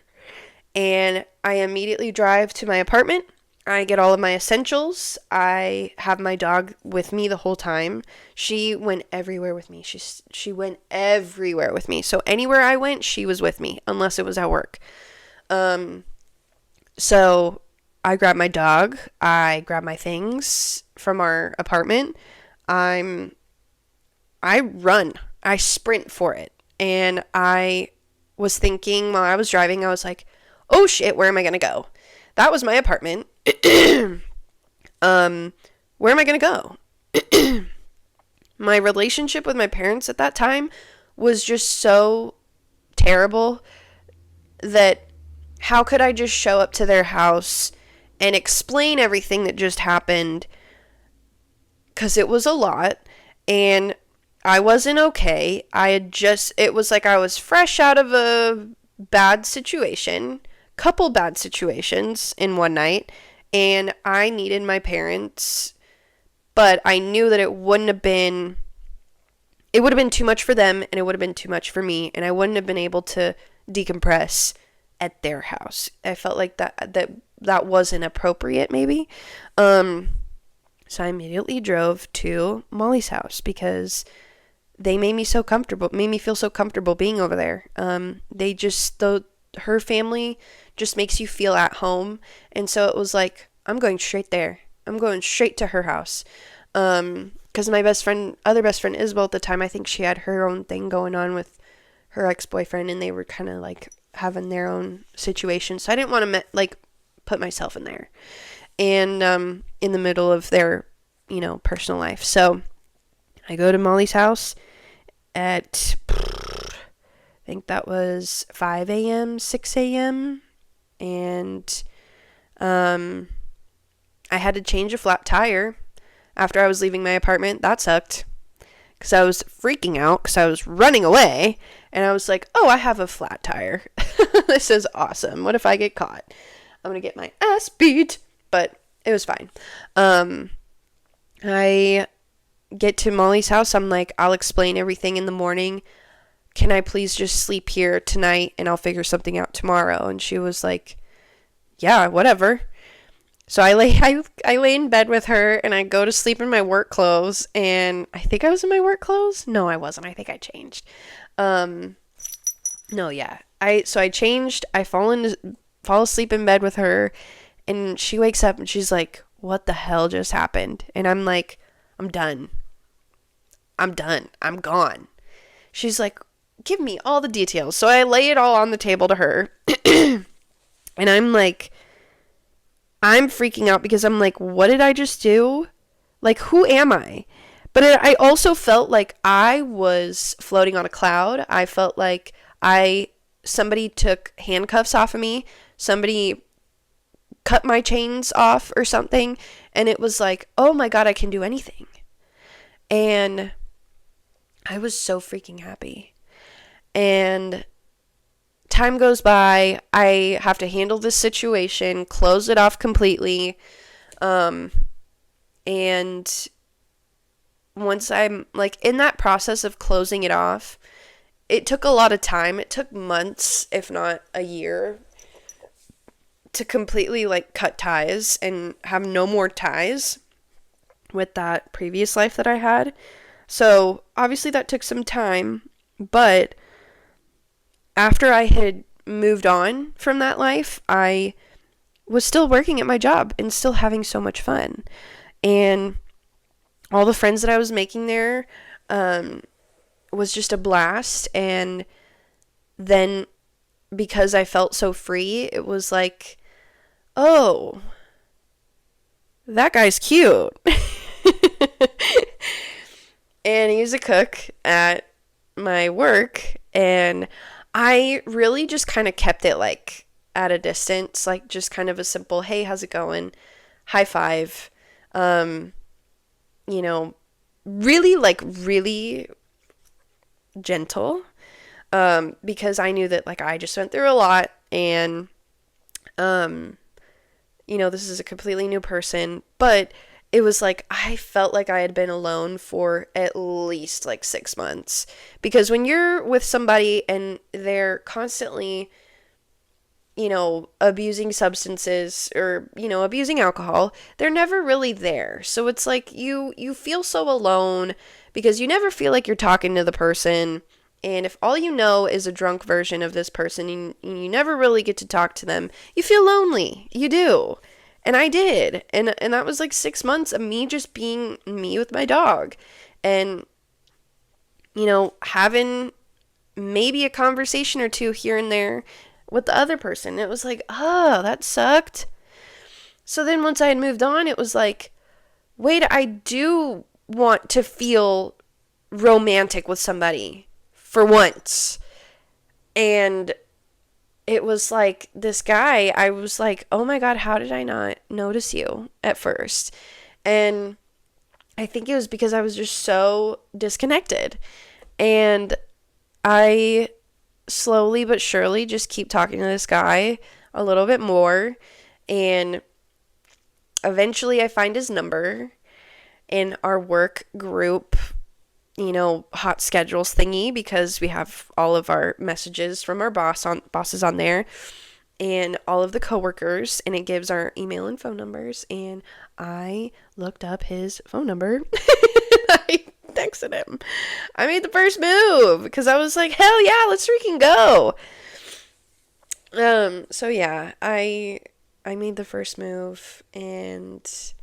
And I immediately drive to my apartment. I get all of my essentials. I have my dog with me the whole time. She went everywhere with me. She went everywhere with me. So anywhere I went, she was with me, unless it was at work. So I grabbed my dog. I grabbed my things from our apartment. I run. I sprint for it. And I was thinking while I was driving, I was like, oh shit, where am I going to go? That was my apartment. Where am I going to go? My relationship with my parents at that time was just so terrible that how could I just show up to their house and explain everything that just happened? Because it was a lot and I wasn't okay. It was like I was fresh out of a bad situation, couple bad situations in one night, and I needed my parents, but I knew that it would have been too much for them, and it would have been too much for me, and I wouldn't have been able to decompress at their house. I felt like that wasn't appropriate, maybe. So I immediately drove to Molly's house because they made me feel so comfortable being over there. Her family just makes you feel at home. And so it was like, I'm going straight there. I'm going straight to her house. Because my other best friend Isabel at the time, I think she had her own thing going on with her ex-boyfriend and they were kind of like having their own situation. So I didn't want to put myself in there and in the middle of their, personal life. So I go to Molly's house at, I think that was 5 a.m., 6 a.m. And I had to change a flat tire after I was leaving my apartment. That sucked because I was freaking out because I was running away. And I was like, oh, I have a flat tire. This is awesome. What if I get caught? I'm going to get my ass beat. But it was fine. I get to Molly's house. I'm like, I'll explain everything in the morning. Can I please just sleep here tonight and I'll figure something out tomorrow? And she was like, yeah, whatever. So I lay in bed with her and I go to sleep in my work clothes, and I think I was in my work clothes. No, I wasn't. I think I changed. No, yeah. So I changed. I fall asleep in bed with her, and she wakes up and she's like, what the hell just happened? And I'm like, I'm done. I'm gone. She's like, give me all the details. So I lay it all on the table to her. And I'm like, I'm freaking out because I'm like, what did I just do? Like, who am I? But I also felt like I was floating on a cloud. I felt like somebody took handcuffs off of me. Somebody cut my chains off or something. And it was like, oh my God, I can do anything. And I was so freaking happy. And time goes by. I have to handle this situation, close it off completely. And once I'm like in that process of closing it off, it took a lot of time. It took months, if not a year, to completely like cut ties and have no more ties with that previous life that I had. So obviously that took some time, but after I had moved on from that life, I was still working at my job and still having so much fun. And all the friends that I was making there was just a blast. And then because I felt so free, it was like, oh, that guy's cute. And he's a cook at my work. And I really just kind of kept it like at a distance, like just kind of a simple, hey, how's it going? High five. Really gentle. Because I knew that like I just went through a lot, and this is a completely new person, but it was like I felt like I had been alone for at least like 6 months, because when you're with somebody and they're constantly abusing substances or abusing alcohol, they're never really there. So it's like you feel so alone because you never feel like you're talking to the person. And if all you know is a drunk version of this person and you never really get to talk to them, you feel lonely. You do. And I did. And that was like 6 months of me just being me with my dog. And, having maybe a conversation or two here and there with the other person. It was like, oh, that sucked. So then once I had moved on, it was like, wait, I do want to feel romantic with somebody for once. And it was like this guy, I was like, oh my God, how did I not notice you at first? And I think it was because I was just so disconnected. And I slowly but surely just keep talking to this guy a little bit more. And eventually I find his number in our work group, hot schedules thingy, because we have all of our messages from our bosses on there and all of the coworkers, and it gives our email and phone numbers. And I looked up his phone number. I texted him. I made the first move because I was like, hell yeah, let's freaking go. So yeah, I made the first move and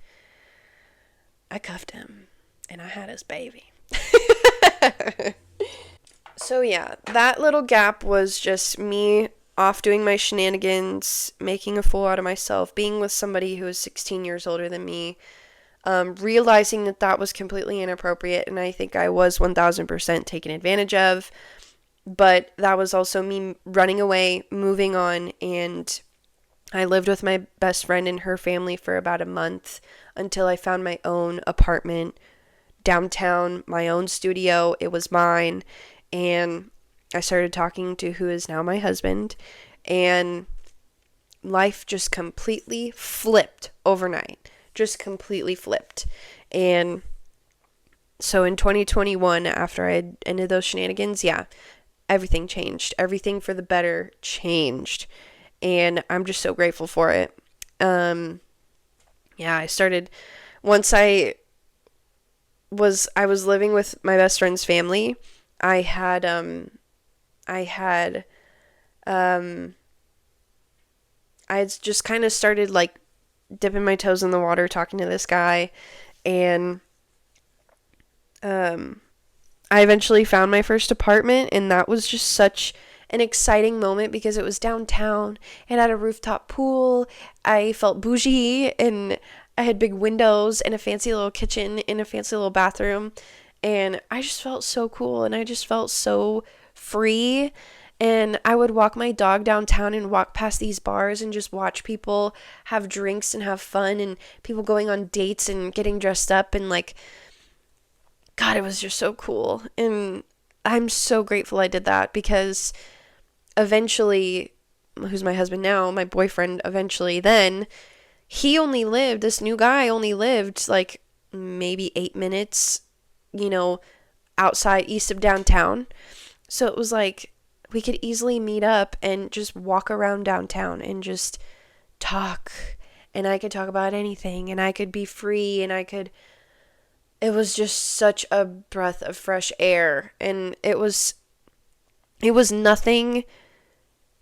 I cuffed him and I had his baby. So yeah, that little gap was just me off doing my shenanigans, making a fool out of myself, being with somebody who is 16 years older than me, realizing that was completely inappropriate, and I think I was 1000% taken advantage of. But that was also me running away, moving on, and I lived with my best friend and her family for about a month until I found my own apartment downtown, my own studio. It was mine, and I started talking to who is now my husband, and life just completely flipped overnight. Just completely flipped. And so in 2021, after I had ended those shenanigans, yeah, everything changed. Everything for the better changed. And I'm just so grateful for it. I started, once I was living with my best friend's family, I had just kind of started like dipping my toes in the water, talking to this guy, and I eventually found my first apartment, and that was just such an exciting moment because it was downtown. It had a rooftop pool. I felt bougie, and I had big windows and a fancy little kitchen and a fancy little bathroom. And I just felt so cool, and I just felt so free. And I would walk my dog downtown and walk past these bars and just watch people have drinks and have fun, and people going on dates and getting dressed up, and like, God, it was just so cool. And I'm so grateful I did that, because eventually, who's my husband now, my boyfriend, eventually then, this new guy only lived like maybe 8 minutes, outside east of downtown. So it was like we could easily meet up and just walk around downtown and just talk. And I could talk about anything, and I could be free, and it was just such a breath of fresh air. And it was nothing,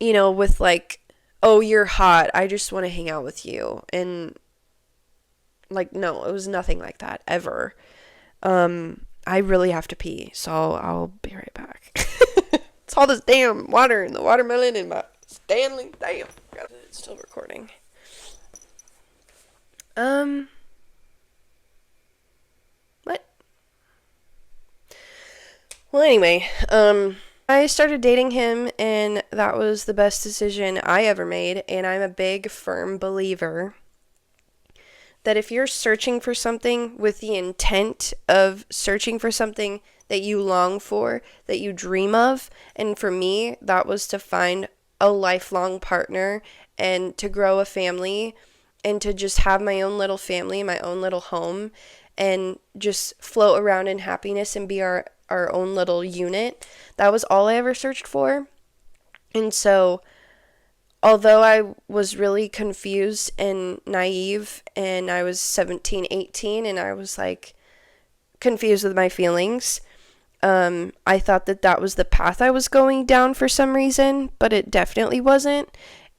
with like, oh, you're hot, I just want to hang out with you. And like, no, it was nothing like that ever. I really have to pee, so I'll be right back. It's all this damn water and the watermelon and my Stanley. Damn. It's still recording. What? Well, anyway, I started dating him, and that was the best decision I ever made. And I'm a big, firm believer that if you're searching for something with the intent of searching for something that you long for, that you dream of, and for me, that was to find a lifelong partner and to grow a family and to just have my own little family, my own little home, and just float around in happiness and be our own little unit. That was all I ever searched for. And so, although I was really confused and naive, and I was 17, 18, and I was like confused with my feelings, I thought that was the path I was going down for some reason, but it definitely wasn't.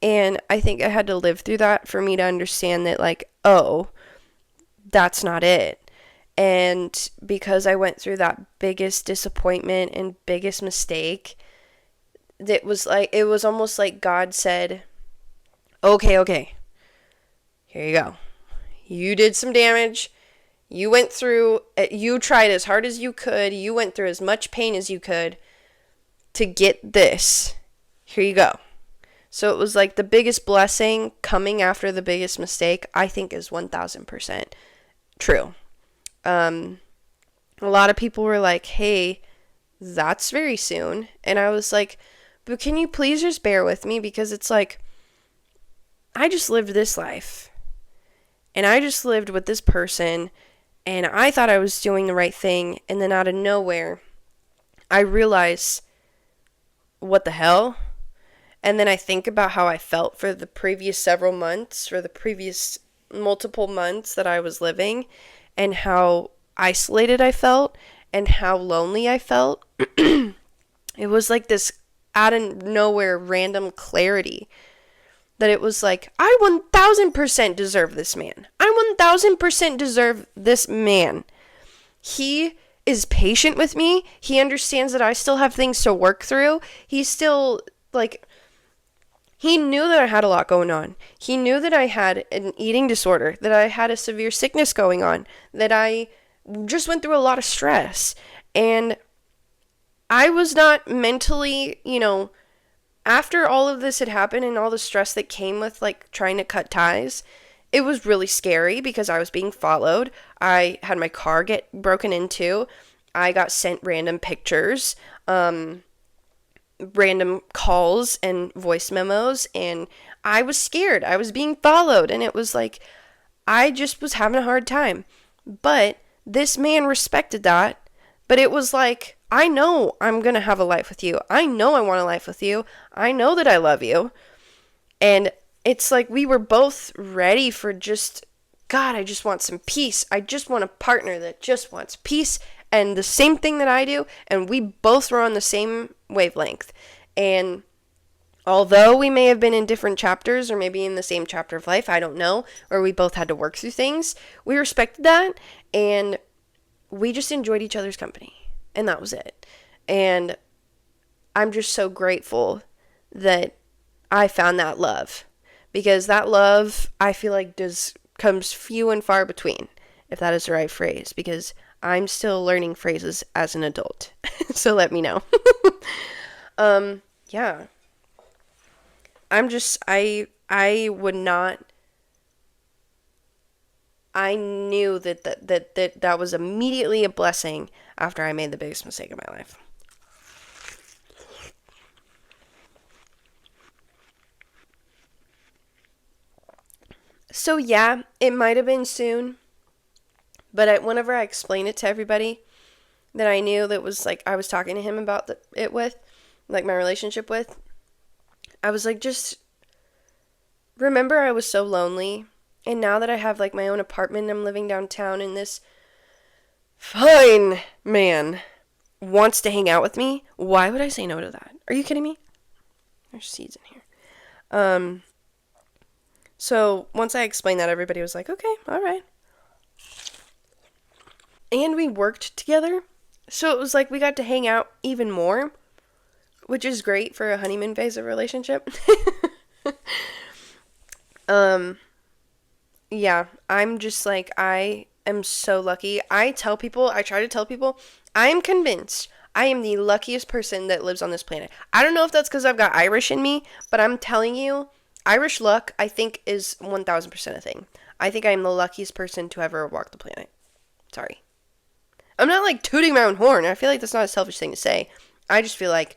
And I think I had to live through that for me to understand that, like, oh, that's not it. And because I went through that biggest disappointment and biggest mistake, it was almost like God said, okay, here you go. You did some damage. You went through, you tried as hard as you could. You went through as much pain as you could to get this. Here you go. So it was like the biggest blessing coming after the biggest mistake, I think, is 1000% true. A lot of people were like, hey, that's very soon. And I was like, but can you please just bear with me? Because it's like, I just lived this life. And I just lived with this person. And I thought I was doing the right thing. And then out of nowhere, I realized, what the hell? And then I think about how I felt for the previous several months, for the previous multiple months that I was living, and how isolated I felt, and how lonely I felt. It was like this out of nowhere random clarity that it was like, I 1000% deserve this man. I 1000% deserve this man. He is patient with me. He understands that I still have things to work through. He's still like, he knew that I had a lot going on. He knew that I had an eating disorder, that I had a severe sickness going on, that I just went through a lot of stress. And I was not mentally, after all of this had happened and all the stress that came with like trying to cut ties, it was really scary because I was being followed. I had my car get broken into. I got sent random pictures, random calls and voice memos, and I was scared. I was being followed, and it was like, I just was having a hard time. But this man respected that. But it was like, I know I'm going to have a life with you. I know I want a life with you. I know that I love you. And it's like we were both ready for just, God, I just want some peace. I just want a partner that just wants peace and the same thing that I do. And we both were on the same wavelength. And although we may have been in different chapters or maybe in the same chapter of life, I don't know, or we both had to work through things, we respected that. And we just enjoyed each other's company. And that was it. And I'm just so grateful that I found that love. Because that love, I feel like, does comes few and far between, if that is the right phrase, because I'm still learning phrases as an adult. So let me know. Yeah. I would not, I knew that was immediately a blessing after I made the biggest mistake of my life. So yeah, it might have been soon, but whenever I explained it to everybody that I knew that was like, I was talking to him about it with, like my relationship with, I was like, just remember I was so lonely. And now that I have like my own apartment, I'm living downtown, and this fine man wants to hang out with me, why would I say no to that? Are you kidding me? There's seeds in here. So once I explained that, everybody was like, okay, all right. And we worked together. So it was like we got to hang out even more, which is great for a honeymoon phase of relationship. Yeah, I'm just like, I am so lucky. I try to tell people, I am convinced I am the luckiest person that lives on this planet. I don't know if that's because I've got Irish in me, but I'm telling you, Irish luck, I think, is 1000% a thing. I think I am the luckiest person to ever walk the planet. Sorry. I'm not like tooting my own horn. I feel like that's not a selfish thing to say. I just feel like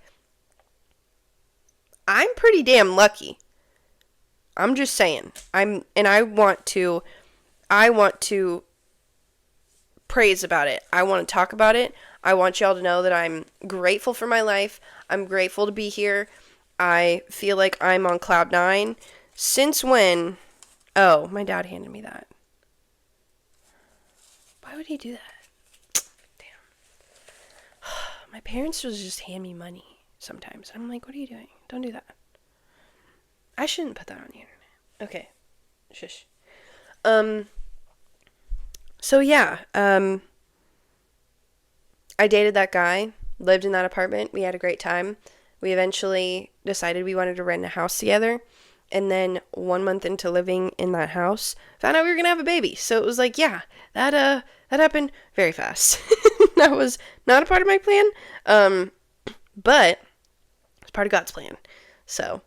I'm pretty damn lucky. I'm just saying. I want to praise about it. I want to talk about it. I want y'all to know that I'm grateful for my life. I'm grateful to be here. I feel like I'm on cloud 9. Since when? Oh, my dad handed me that. Why would he do that? Damn. My parents just hand me money sometimes. I'm like, what are you doing? Don't do that. I shouldn't put that on the internet. Okay. Shush. So yeah, I dated that guy, lived in that apartment. We had a great time. We eventually decided we wanted to rent a house together. And then 1 month into living in that house, found out we were going to have a baby. So it was like, yeah, that happened very fast. That was not a part of my plan. But it's part of God's plan. So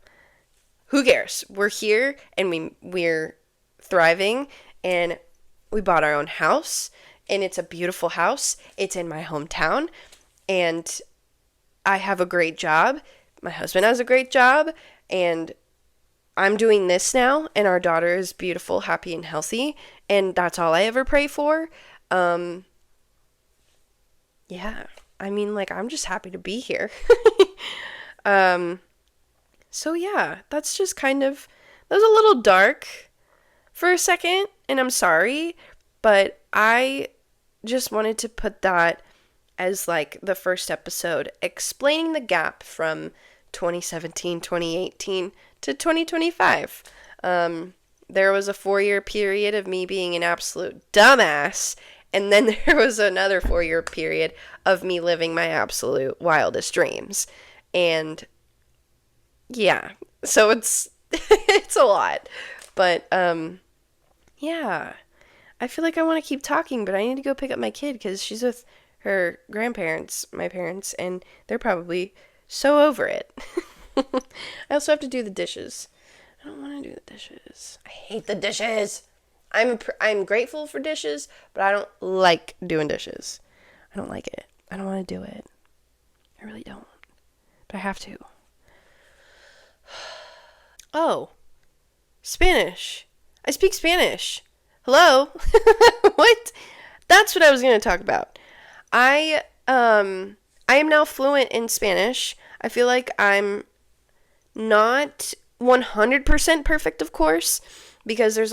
who cares? We're here and we're thriving, and we bought our own house, and it's a beautiful house. It's in my hometown, and I have a great job. My husband has a great job, and I'm doing this now, and our daughter is beautiful, happy, and healthy, and that's all I ever pray for. Yeah, I mean, like, I'm just happy to be here. So yeah, that's just kind of, that was a little dark for a second, and I'm sorry, but I just wanted to put that as like the first episode, explaining the gap from 2017, 2018 to 2025. There was a 4-year period of me being an absolute dumbass, and then there was another 4-year period of me living my absolute wildest dreams. And yeah, so it's it's a lot. But yeah, I feel like I want to keep talking, but I need to go pick up my kid because she's with her grandparents, my parents, and they're probably so over it. I also have to do the dishes. I don't want to do the dishes. I hate the dishes. I'm grateful for dishes, but I don't like doing dishes. I don't like it. I don't want to do it. I really don't. But I have to. Oh, Spanish. I speak Spanish. Hello? What? That's what I was going to talk about. I am now fluent in Spanish. I feel like I'm not 100% perfect, of course, because there's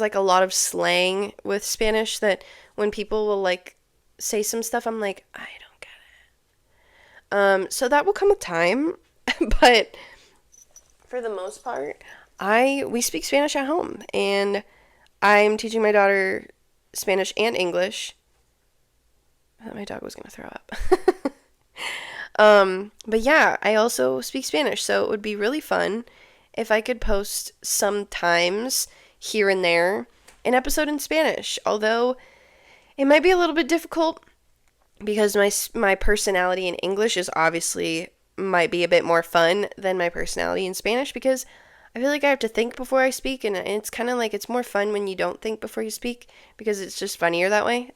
like a lot of slang with Spanish that when people will like say some stuff, I'm like, I don't get it. So that will come with time, but for the most part, we speak Spanish at home, and I'm teaching my daughter Spanish and English. I thought my dog was gonna throw up. But yeah, I also speak Spanish, so it would be really fun if I could post sometimes here and there an episode in Spanish, although it might be a little bit difficult because my personality in English is obviously might be a bit more fun than my personality in Spanish because I feel like I have to think before I speak, and it's kind of like it's more fun when you don't think before you speak because it's just funnier that way.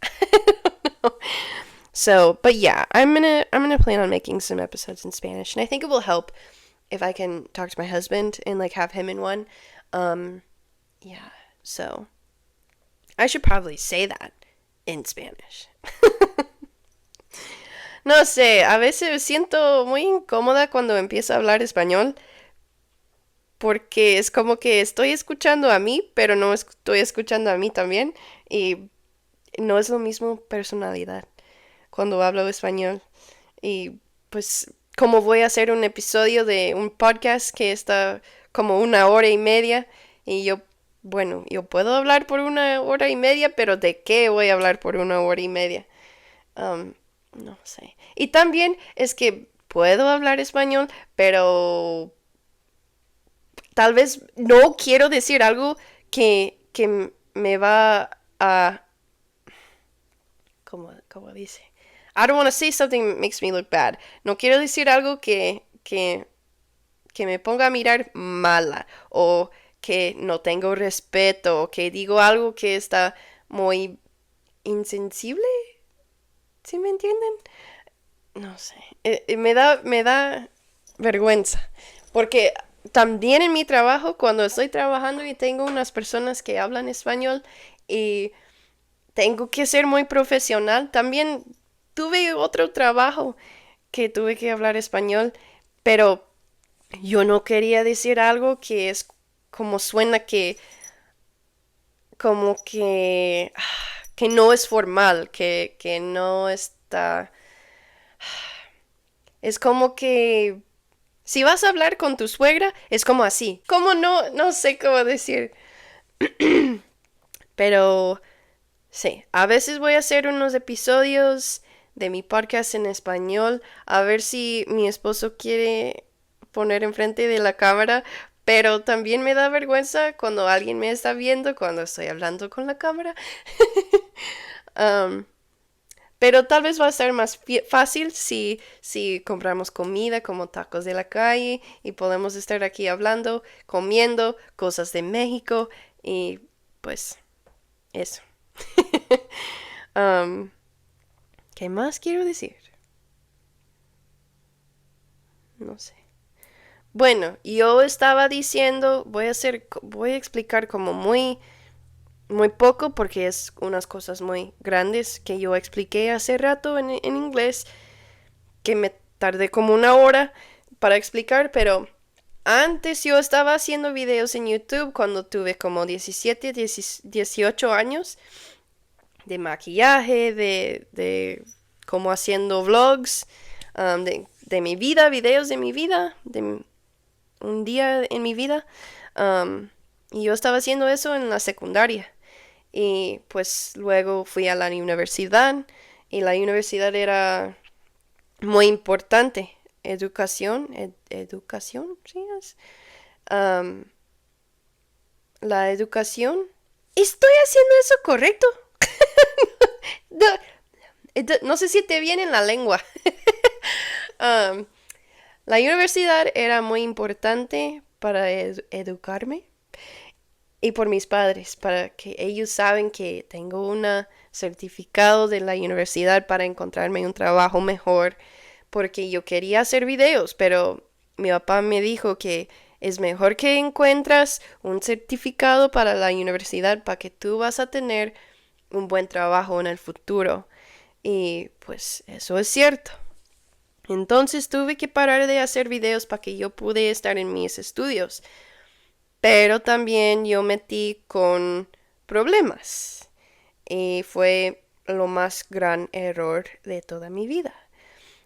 So, but yeah, I'm gonna plan on making some episodes in Spanish, and I think it will help if I can talk to my husband and like have him in one. Yeah, so I should probably say that in Spanish. No sé, a veces me siento muy incómoda cuando empiezo a hablar español porque es como que estoy escuchando a mí, pero no estoy escuchando a mí también y no es lo mismo personalidad cuando hablo español. Y pues como voy a hacer un episodio de un podcast que está como 1 hora y media y bueno, yo puedo hablar por 1 hora y media, pero ¿de qué voy a hablar por 1 hora y media? Um, no sé. Y también es que puedo hablar español, pero tal vez no quiero decir algo que me va a... ¿Cómo dice? I don't want to say something that makes me look bad. No quiero decir algo que me ponga a mirar mala o que no tengo respeto o que digo algo que está muy insensible. ¿Sí me entienden? No sé. Me da vergüenza. Porque también en mi trabajo, cuando estoy trabajando y tengo unas personas que hablan español y tengo que ser muy profesional, también tuve otro trabajo que tuve que hablar español, pero yo no quería decir algo que es como suena como que no es formal, que no está... Es como que si vas a hablar con tu suegra, es como así. Como no sé cómo decir. Pero sí, a veces voy a hacer unos episodios de mi podcast en español, a ver si mi esposo quiere poner enfrente de la cámara, pero también me da vergüenza cuando alguien me está viendo cuando estoy hablando con la cámara. Um, pero tal vez va a ser más fácil si compramos comida como tacos de la calle y podemos estar aquí hablando, comiendo cosas de México y pues eso. Um, ¿Qué más quiero decir? No sé. Bueno, yo estaba diciendo, voy a explicar como muy poco porque es unas cosas muy grandes que yo expliqué hace rato en inglés que me tardé como 1 hora para explicar, pero antes yo estaba haciendo videos en YouTube cuando tuve como 18 años de maquillaje, de como haciendo vlogs, de mi vida, videos de mi vida, de un día en mi vida. Y yo estaba haciendo eso en la secundaria. Y pues luego fui a la universidad y la universidad era muy importante. Educación, sí es. Um, la educación. ¿Estoy haciendo eso correcto? no, no sé si te viene en la lengua. um, la universidad era muy importante para educarme y por mis padres, para que ellos saben que tengo un certificado de la universidad para encontrarme un trabajo mejor, porque yo quería hacer videos, pero mi papá me dijo que es mejor que encuentras un certificado para la universidad para que tú vas a tener un buen trabajo en el futuro. Y pues eso es cierto. Entonces tuve que parar de hacer videos para que yo pude estar en mis estudios. Pero también yo metí con problemas. Y fue lo más gran error de toda mi vida.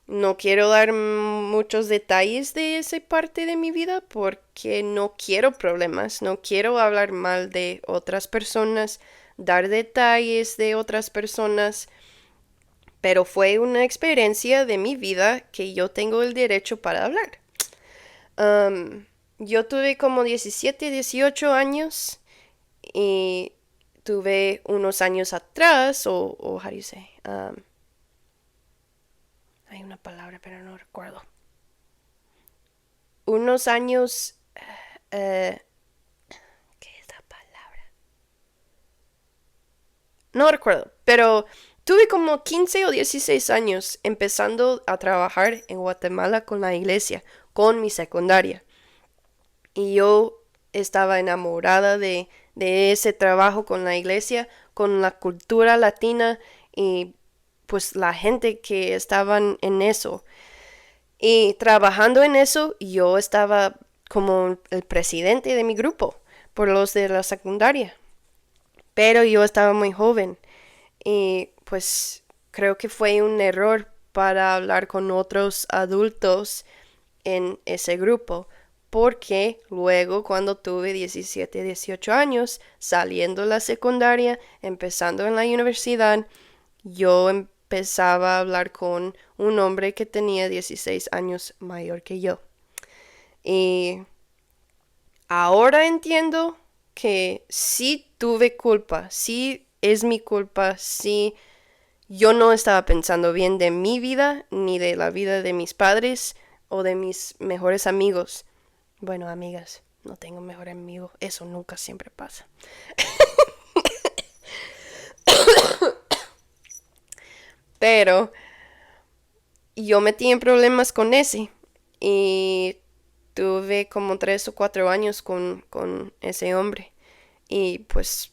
No quiero dar muchos detalles de esa parte de mi vida porque no quiero problemas, no quiero hablar mal de otras personas, dar detalles de otras personas, pero fue una experiencia de mi vida que yo tengo el derecho para hablar. Yo tuve como 17, 18 años y tuve unos años atrás, o how do you say? Hay una palabra, pero no recuerdo. Unos años, ¿qué es la palabra? No recuerdo, pero tuve como 15 o 16 años empezando a trabajar en Guatemala con la iglesia, con mi secundaria. Y yo estaba enamorada de ese trabajo con la iglesia, con la cultura latina y pues la gente que estaban en eso. Y trabajando en eso, yo estaba como el presidente de mi grupo por los de la secundaria. Pero yo estaba muy joven y pues creo que fue un error para hablar con otros adultos en ese grupo. Porque luego cuando tuve 17, 18 años, saliendo de la secundaria, empezando en la universidad, yo empezaba a hablar con un hombre que tenía 16 años mayor que yo. Y ahora entiendo que sí tuve culpa, sí es mi culpa, sí yo no estaba pensando bien de mi vida, ni de la vida de mis padres o de mis mejores amigos. Bueno, amigas, no tengo mejor amigo, eso nunca siempre pasa. Pero yo metí en problemas con ese y tuve como 3 o 4 años con ese hombre y pues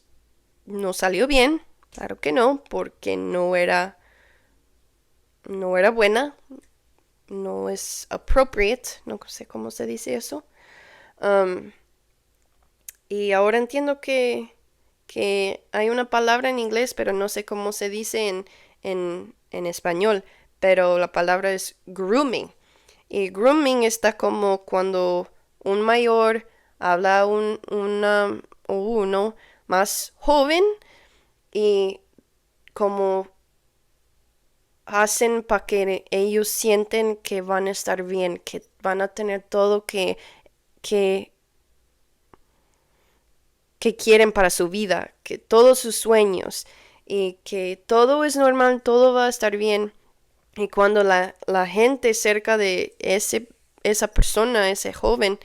no salió bien, claro que no, porque no era buena, no es appropriate, no sé cómo se dice eso. Y ahora entiendo que hay una palabra en inglés, pero no sé cómo se dice en español, pero la palabra es grooming. Y grooming está como cuando un mayor habla a uno más joven y como hacen para que ellos sienten que van a estar bien, que van a tener todo que quieren para su vida, que todos sus sueños y que todo es normal, todo va a estar bien. Y cuando la gente cerca de esa persona, ese joven,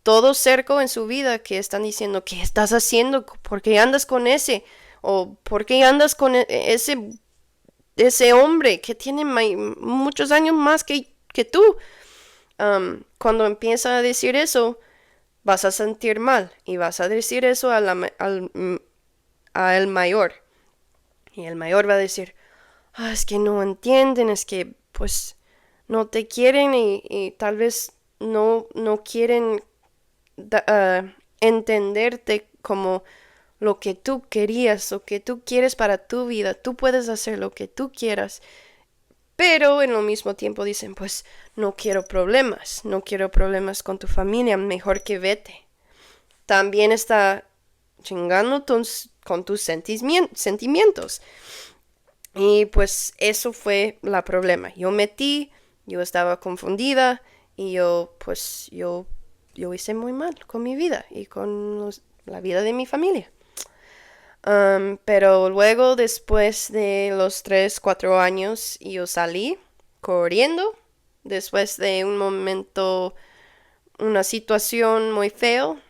todos cerca en su vida que están diciendo, ¿qué estás haciendo? ¿Por qué andas con ese? ¿O por qué andas con ese hombre que tiene muchos años más que tú? Cuando empieza a decir eso, vas a sentir mal y vas a decir eso al mayor. Y el mayor va a decir, es que no entienden, es que pues no te quieren y tal vez no quieren entenderte como lo que tú querías, lo que tú quieres para tu vida. Tú puedes hacer lo que tú quieras. Pero en lo mismo tiempo dicen, pues no quiero problemas con tu familia, mejor que vete. También está chingando con tus sentimientos. Y pues eso fue la problema. Yo estaba confundida y yo hice muy mal con mi vida y con la vida de mi familia. Pero luego, después de los 3, 4 años, yo salí corriendo. Después de un momento, una situación muy feo.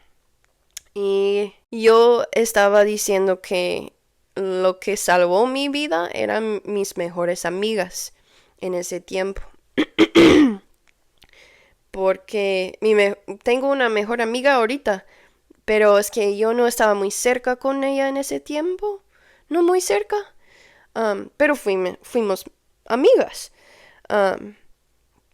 Y yo estaba diciendo que lo que salvó mi vida eran mis mejores amigas en ese tiempo. Porque tengo una mejor amiga ahorita, pero es que yo no estaba muy cerca con ella en ese tiempo. No muy cerca. Pero fuimos amigas.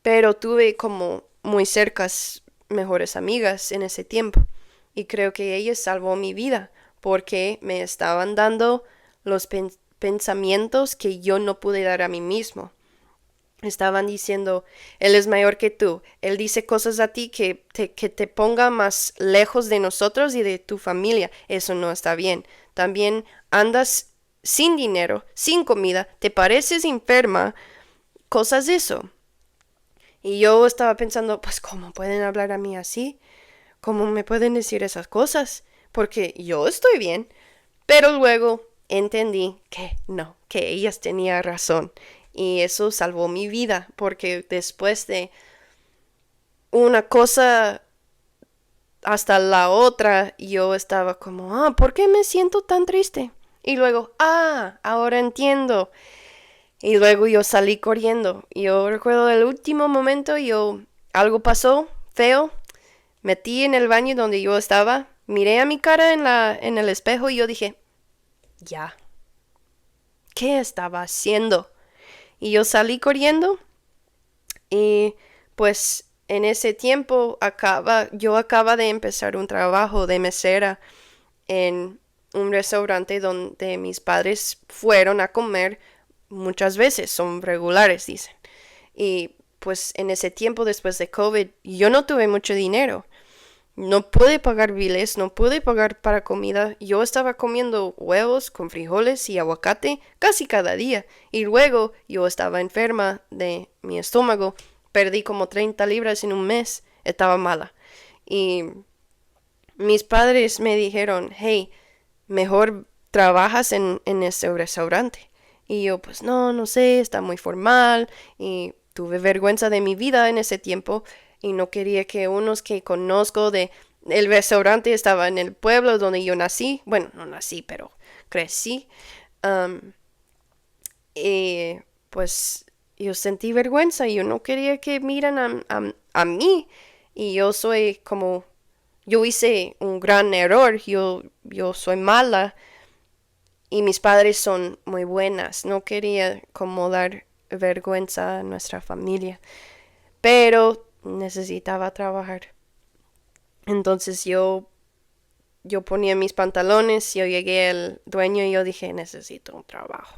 Pero tuve como muy cercas mejores amigas en ese tiempo. Y creo que ellas salvó mi vida porque me estaban dando los pensamientos que yo no pude dar a mí mismo. Estaban diciendo, él es mayor que tú, él dice cosas a ti que te ponga más lejos de nosotros y de tu familia. Eso no está bien. También andas sin dinero, sin comida, te pareces enferma, cosas de eso. Y yo estaba pensando, pues, ¿cómo pueden hablar a mí así? ¿Cómo me pueden decir esas cosas? Porque yo estoy bien, Pero luego entendí que no, que ellas tenían razón. Y eso salvó mi vida, porque después de una cosa hasta la otra, yo estaba como, ¿por qué me siento tan triste? Y luego, ahora entiendo. Y luego yo salí corriendo. Yo recuerdo el último momento, algo pasó feo. Metí en el baño donde yo estaba, miré a mi cara en el espejo y yo dije, ya, ¿qué estaba haciendo? Y yo salí corriendo y pues en ese tiempo yo acaba de empezar un trabajo de mesera en un restaurante donde mis padres fueron a comer muchas veces, son regulares, dicen. Y pues en ese tiempo después de COVID yo no tuve mucho dinero. No pude pagar biles, no pude pagar para comida. Yo estaba comiendo huevos con frijoles y aguacate casi cada día. Y luego yo estaba enferma de mi estómago. Perdí como 30 libras en un mes. Estaba mala. Y mis padres me dijeron, hey, mejor trabajas en este restaurante. Y yo, pues no sé, está muy formal. Y tuve vergüenza de mi vida en ese tiempo. Y no quería que unos que conozco de el restaurante estaba en el pueblo donde yo nací. Bueno, no nací, pero crecí. Y pues yo sentí vergüenza. Yo no quería que miran a mí. Y yo hice un gran error. Yo soy mala. Y mis padres son muy buenas. No quería como dar vergüenza a nuestra familia. Pero necesitaba trabajar. Entonces yo ponía mis pantalones, yo llegué al dueño y yo dije, necesito un trabajo.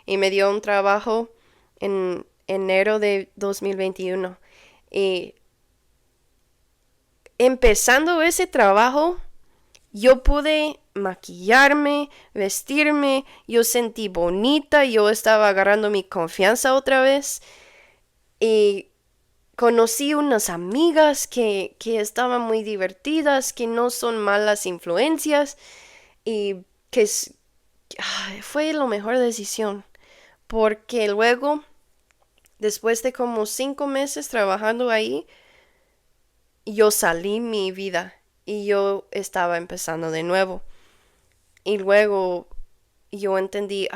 Y me dio un trabajo en enero de 2021. Y empezando ese trabajo, yo pude maquillarme, vestirme, yo sentí bonita, yo estaba agarrando mi confianza otra vez. Y conocí unas amigas que estaban muy divertidas, que no son malas influencias y fue la mejor decisión. Porque luego, después de como 5 meses trabajando ahí, yo salí mi vida y yo estaba empezando de nuevo. Y luego yo entendí,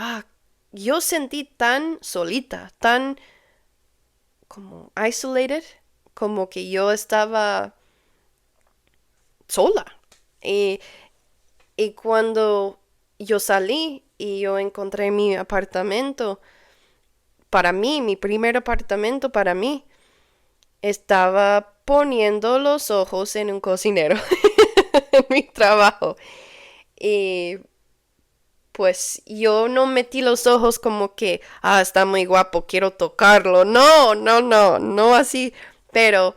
yo sentí tan solita, tan como isolated, como que yo estaba sola. Y, y cuando yo salí y yo encontré mi apartamento, para mí, mi primer apartamento para mí, estaba poniendo los ojos en un cocinero en mi trabajo. Y pues yo no metí los ojos como que, está muy guapo, quiero tocarlo. No así. Pero,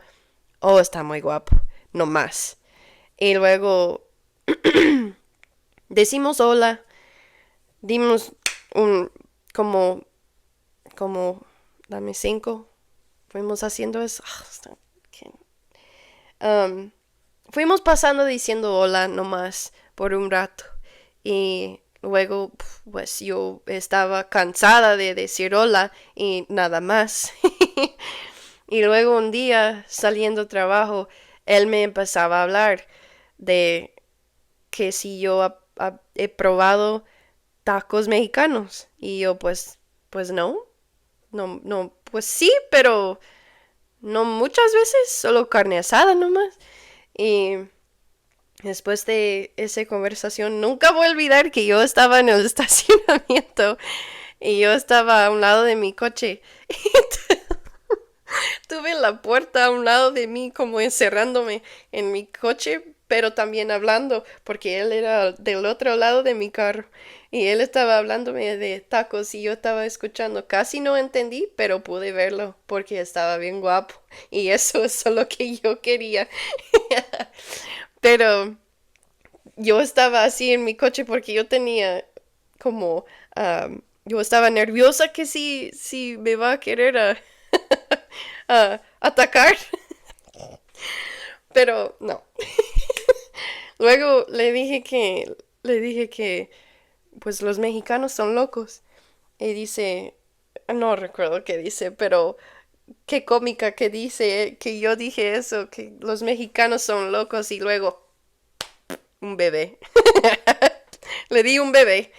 está muy guapo, no más. Y luego decimos hola, dimos un, como, dame 5. Fuimos haciendo eso. Fuimos pasando diciendo hola nomás por un rato. Y luego, pues yo estaba cansada de decir hola y nada más. Y luego un día, saliendo de trabajo, él me empezaba a hablar de que si yo he probado tacos mexicanos. Y yo, pues no, pues sí, pero no muchas veces, solo carne asada nomás. Y después de esa conversación, nunca voy a olvidar que yo estaba en el estacionamiento y yo estaba a un lado de mi coche. Tuve la puerta a un lado de mí como encerrándome en mi coche, pero también hablando, porque él era del otro lado de mi carro y él estaba hablándome de tacos y yo estaba escuchando. Casi no entendí, pero pude verlo porque estaba bien guapo y eso es lo que yo quería. Pero yo estaba así en mi coche porque yo tenía como, yo estaba nerviosa que si me va a querer atacar. Pero no. Luego le dije que pues los mexicanos son locos. Y dice, no recuerdo qué dice, pero qué cómica que dice que yo dije eso, que los mexicanos son locos y luego un bebé. Le di un bebé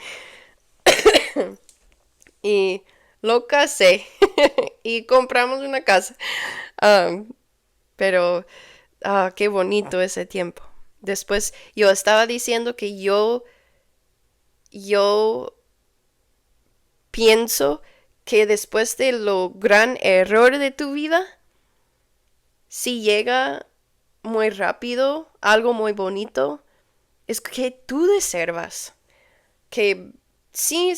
y lo casé y compramos una casa. Um, pero qué bonito ese tiempo. Después yo estaba diciendo que yo pienso que después de lo gran error de tu vida, si llega muy rápido, algo muy bonito, es que tú deservas. Que sí,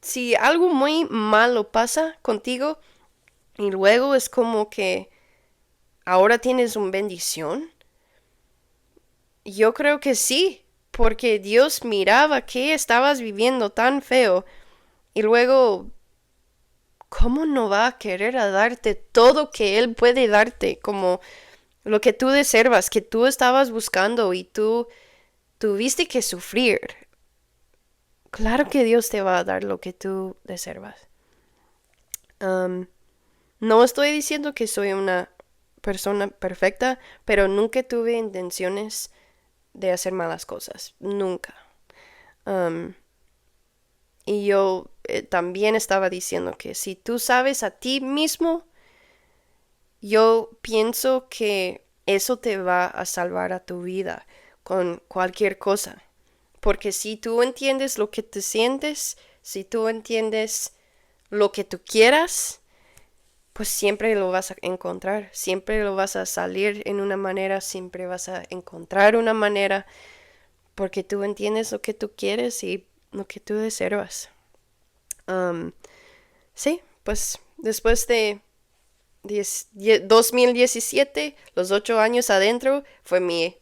si algo muy malo pasa contigo y luego es como que ahora tienes una bendición, yo creo que sí, porque Dios miraba que estabas viviendo tan feo y luego, ¿cómo no va a querer a darte todo que Él puede darte? Como lo que tú deservas, que tú estabas buscando y tú tuviste que sufrir. Claro que Dios te va a dar lo que tú deservas. Um, no estoy diciendo que soy una persona perfecta, pero nunca tuve intenciones de hacer malas cosas. Nunca. Um, y yo también estaba diciendo que si tú sabes a ti mismo, yo pienso que eso te va a salvar a tu vida con cualquier cosa. Porque si tú entiendes lo que te sientes, si tú entiendes lo que tú quieras, pues siempre lo vas a encontrar, siempre lo vas a salir en una manera, siempre vas a encontrar una manera, porque tú entiendes lo que tú quieres y lo que tú deseas. Sí, pues después de 2017, los 8 años adentro, fue mi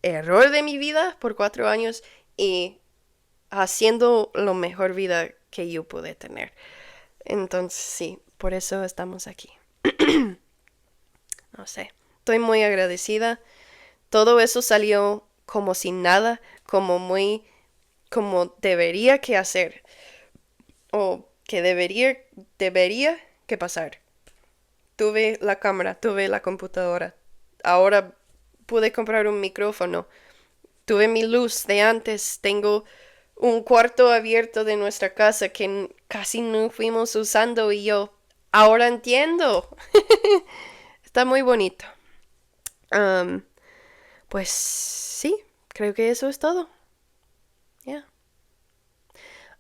error de mi vida por 4 años y haciendo lo mejor vida que yo pude tener. Entonces, sí, por eso estamos aquí. No sé, estoy muy agradecida. Todo eso salió como sin nada, como debería que hacer o que debería que pasar. Tuve la cámara, tuve la computadora. Ahora pude comprar un micrófono. Tuve mi luz de antes. Tengo un cuarto abierto de nuestra casa que casi no fuimos usando y yo ahora entiendo. Está muy bonito. Um, pues sí, creo que eso es todo. Yeah.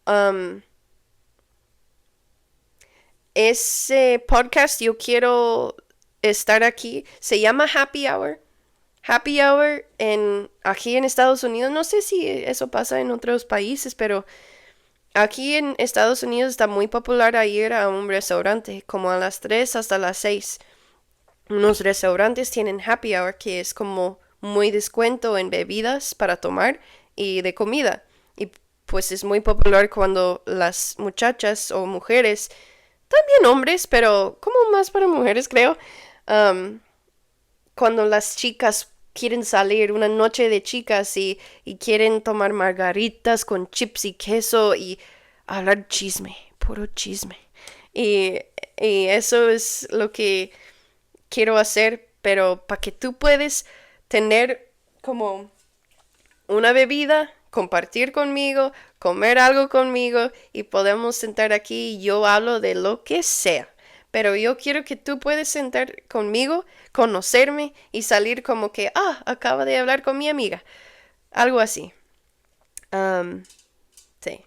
Um, ese podcast yo quiero estar aquí. Se llama Happy Hour. Happy Hour aquí en Estados Unidos. No sé si eso pasa en otros países, pero aquí en Estados Unidos está muy popular a ir a un restaurante como a las 3 hasta las 6. Unos restaurantes tienen happy hour que es como muy descuento en bebidas para tomar y de comida. Y pues es muy popular cuando las muchachas o mujeres, también hombres, pero como más para mujeres creo, um, cuando las chicas quieren salir una noche de chicas y quieren tomar margaritas con chips y queso y hablar chisme, puro chisme. Y, y eso es lo que quiero hacer, pero para que tú puedes tener como una bebida, compartir conmigo, comer algo conmigo y podemos sentar aquí y yo hablo de lo que sea. Pero yo quiero que tú puedes sentar conmigo, conocerme y salir como que, acaba de hablar con mi amiga. Algo así. Sí.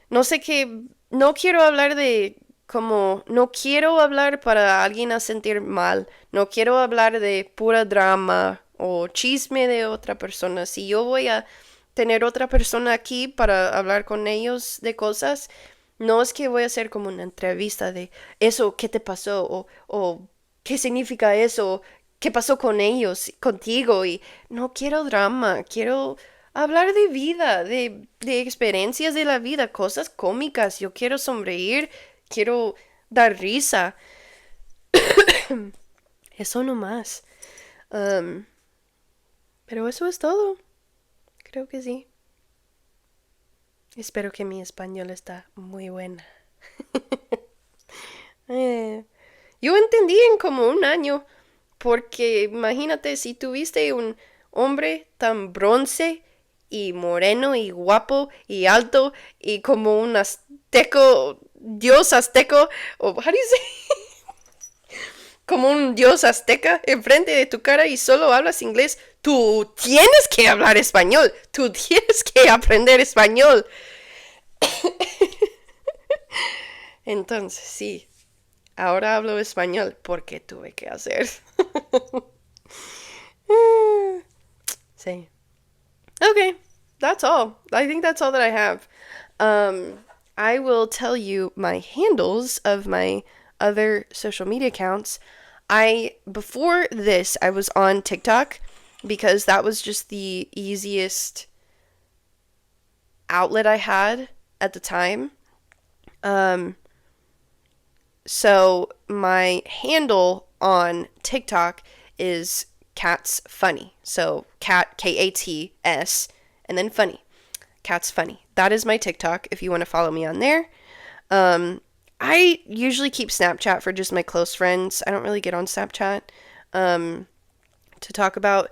No sé qué, no quiero hablar de como, no quiero hablar para alguien a sentir mal, no quiero hablar de pura drama o chisme de otra persona. Si yo voy a tener otra persona aquí para hablar con ellos de cosas, no es que voy a hacer como una entrevista de eso, ¿qué te pasó? O ¿qué significa eso? ¿Qué pasó con ellos, contigo? Y no quiero drama, quiero hablar de vida, de experiencias de la vida, cosas cómicas. Yo quiero sonreír, quiero dar risa. Eso nomás. Um, pero eso es todo. Creo que sí. Espero que mi español está muy buena. Yo entendí en como un año, porque imagínate si tuviste un hombre tan bronce y moreno y guapo y alto y como un azteco, dios azteco, o how do you say? Como un dios azteca enfrente de tu cara y solo hablas inglés, tú tienes que hablar español, tú tienes que aprender español. Entonces, sí, ahora hablo español porque tuve que hacer. Sí. Okay, that's all. I think that's all that I have. I will tell you my handles of my other social media accounts. Before this, I was on TikTok because that was just the easiest outlet I had at the time. Um, so my handle on TikTok is Cat's Funny. So cat Kats and then funny. Cat's Funny. That is my TikTok if you want to follow me on there. I usually keep Snapchat for just my close friends. I don't really get on Snapchat to talk about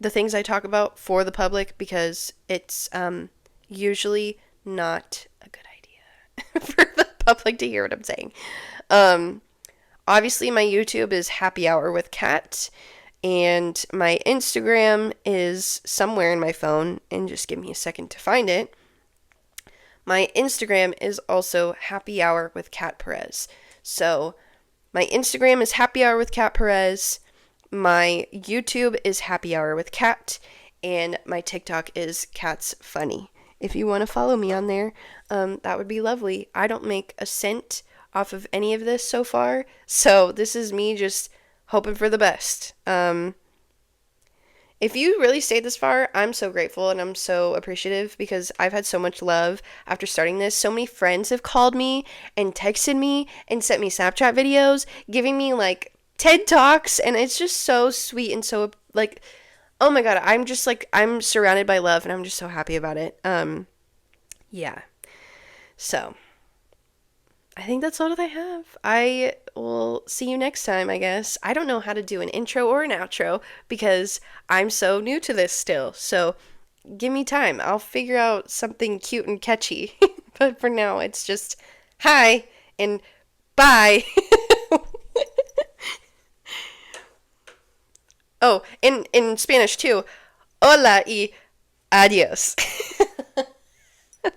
the things I talk about for the public because it's usually not a good idea for the public to hear what I'm saying. Obviously, my YouTube is Happy Hour with Kat, and my Instagram is somewhere in my phone, and just give me a second to find it. My Instagram is also Happy Hour with Kat Perez. So, my Instagram is Happy Hour with Kat Perez. My YouTube is Happy Hour with Kat, and my TikTok is Cat's Funny. If you want to follow me on there, that would be lovely. I don't make a cent off of any of this so far, so this is me just hoping for the best. If you really stayed this far, I'm so grateful and I'm so appreciative because I've had so much love after starting this. So many friends have called me and texted me and sent me Snapchat videos, giving me like TED Talks, and it's just so sweet and so like, oh my god, I'm just like, I'm surrounded by love and I'm just so happy about it. Yeah. So, I think that's all that I have. I will see you next time, I guess. I don't know how to do an intro or an outro because I'm so new to this still. So give me time. I'll figure out something cute and catchy. But for now, it's just hi and bye. Oh, in Spanish too. Hola y adios.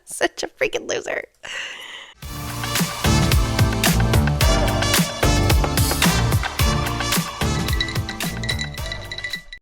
Such a freaking loser.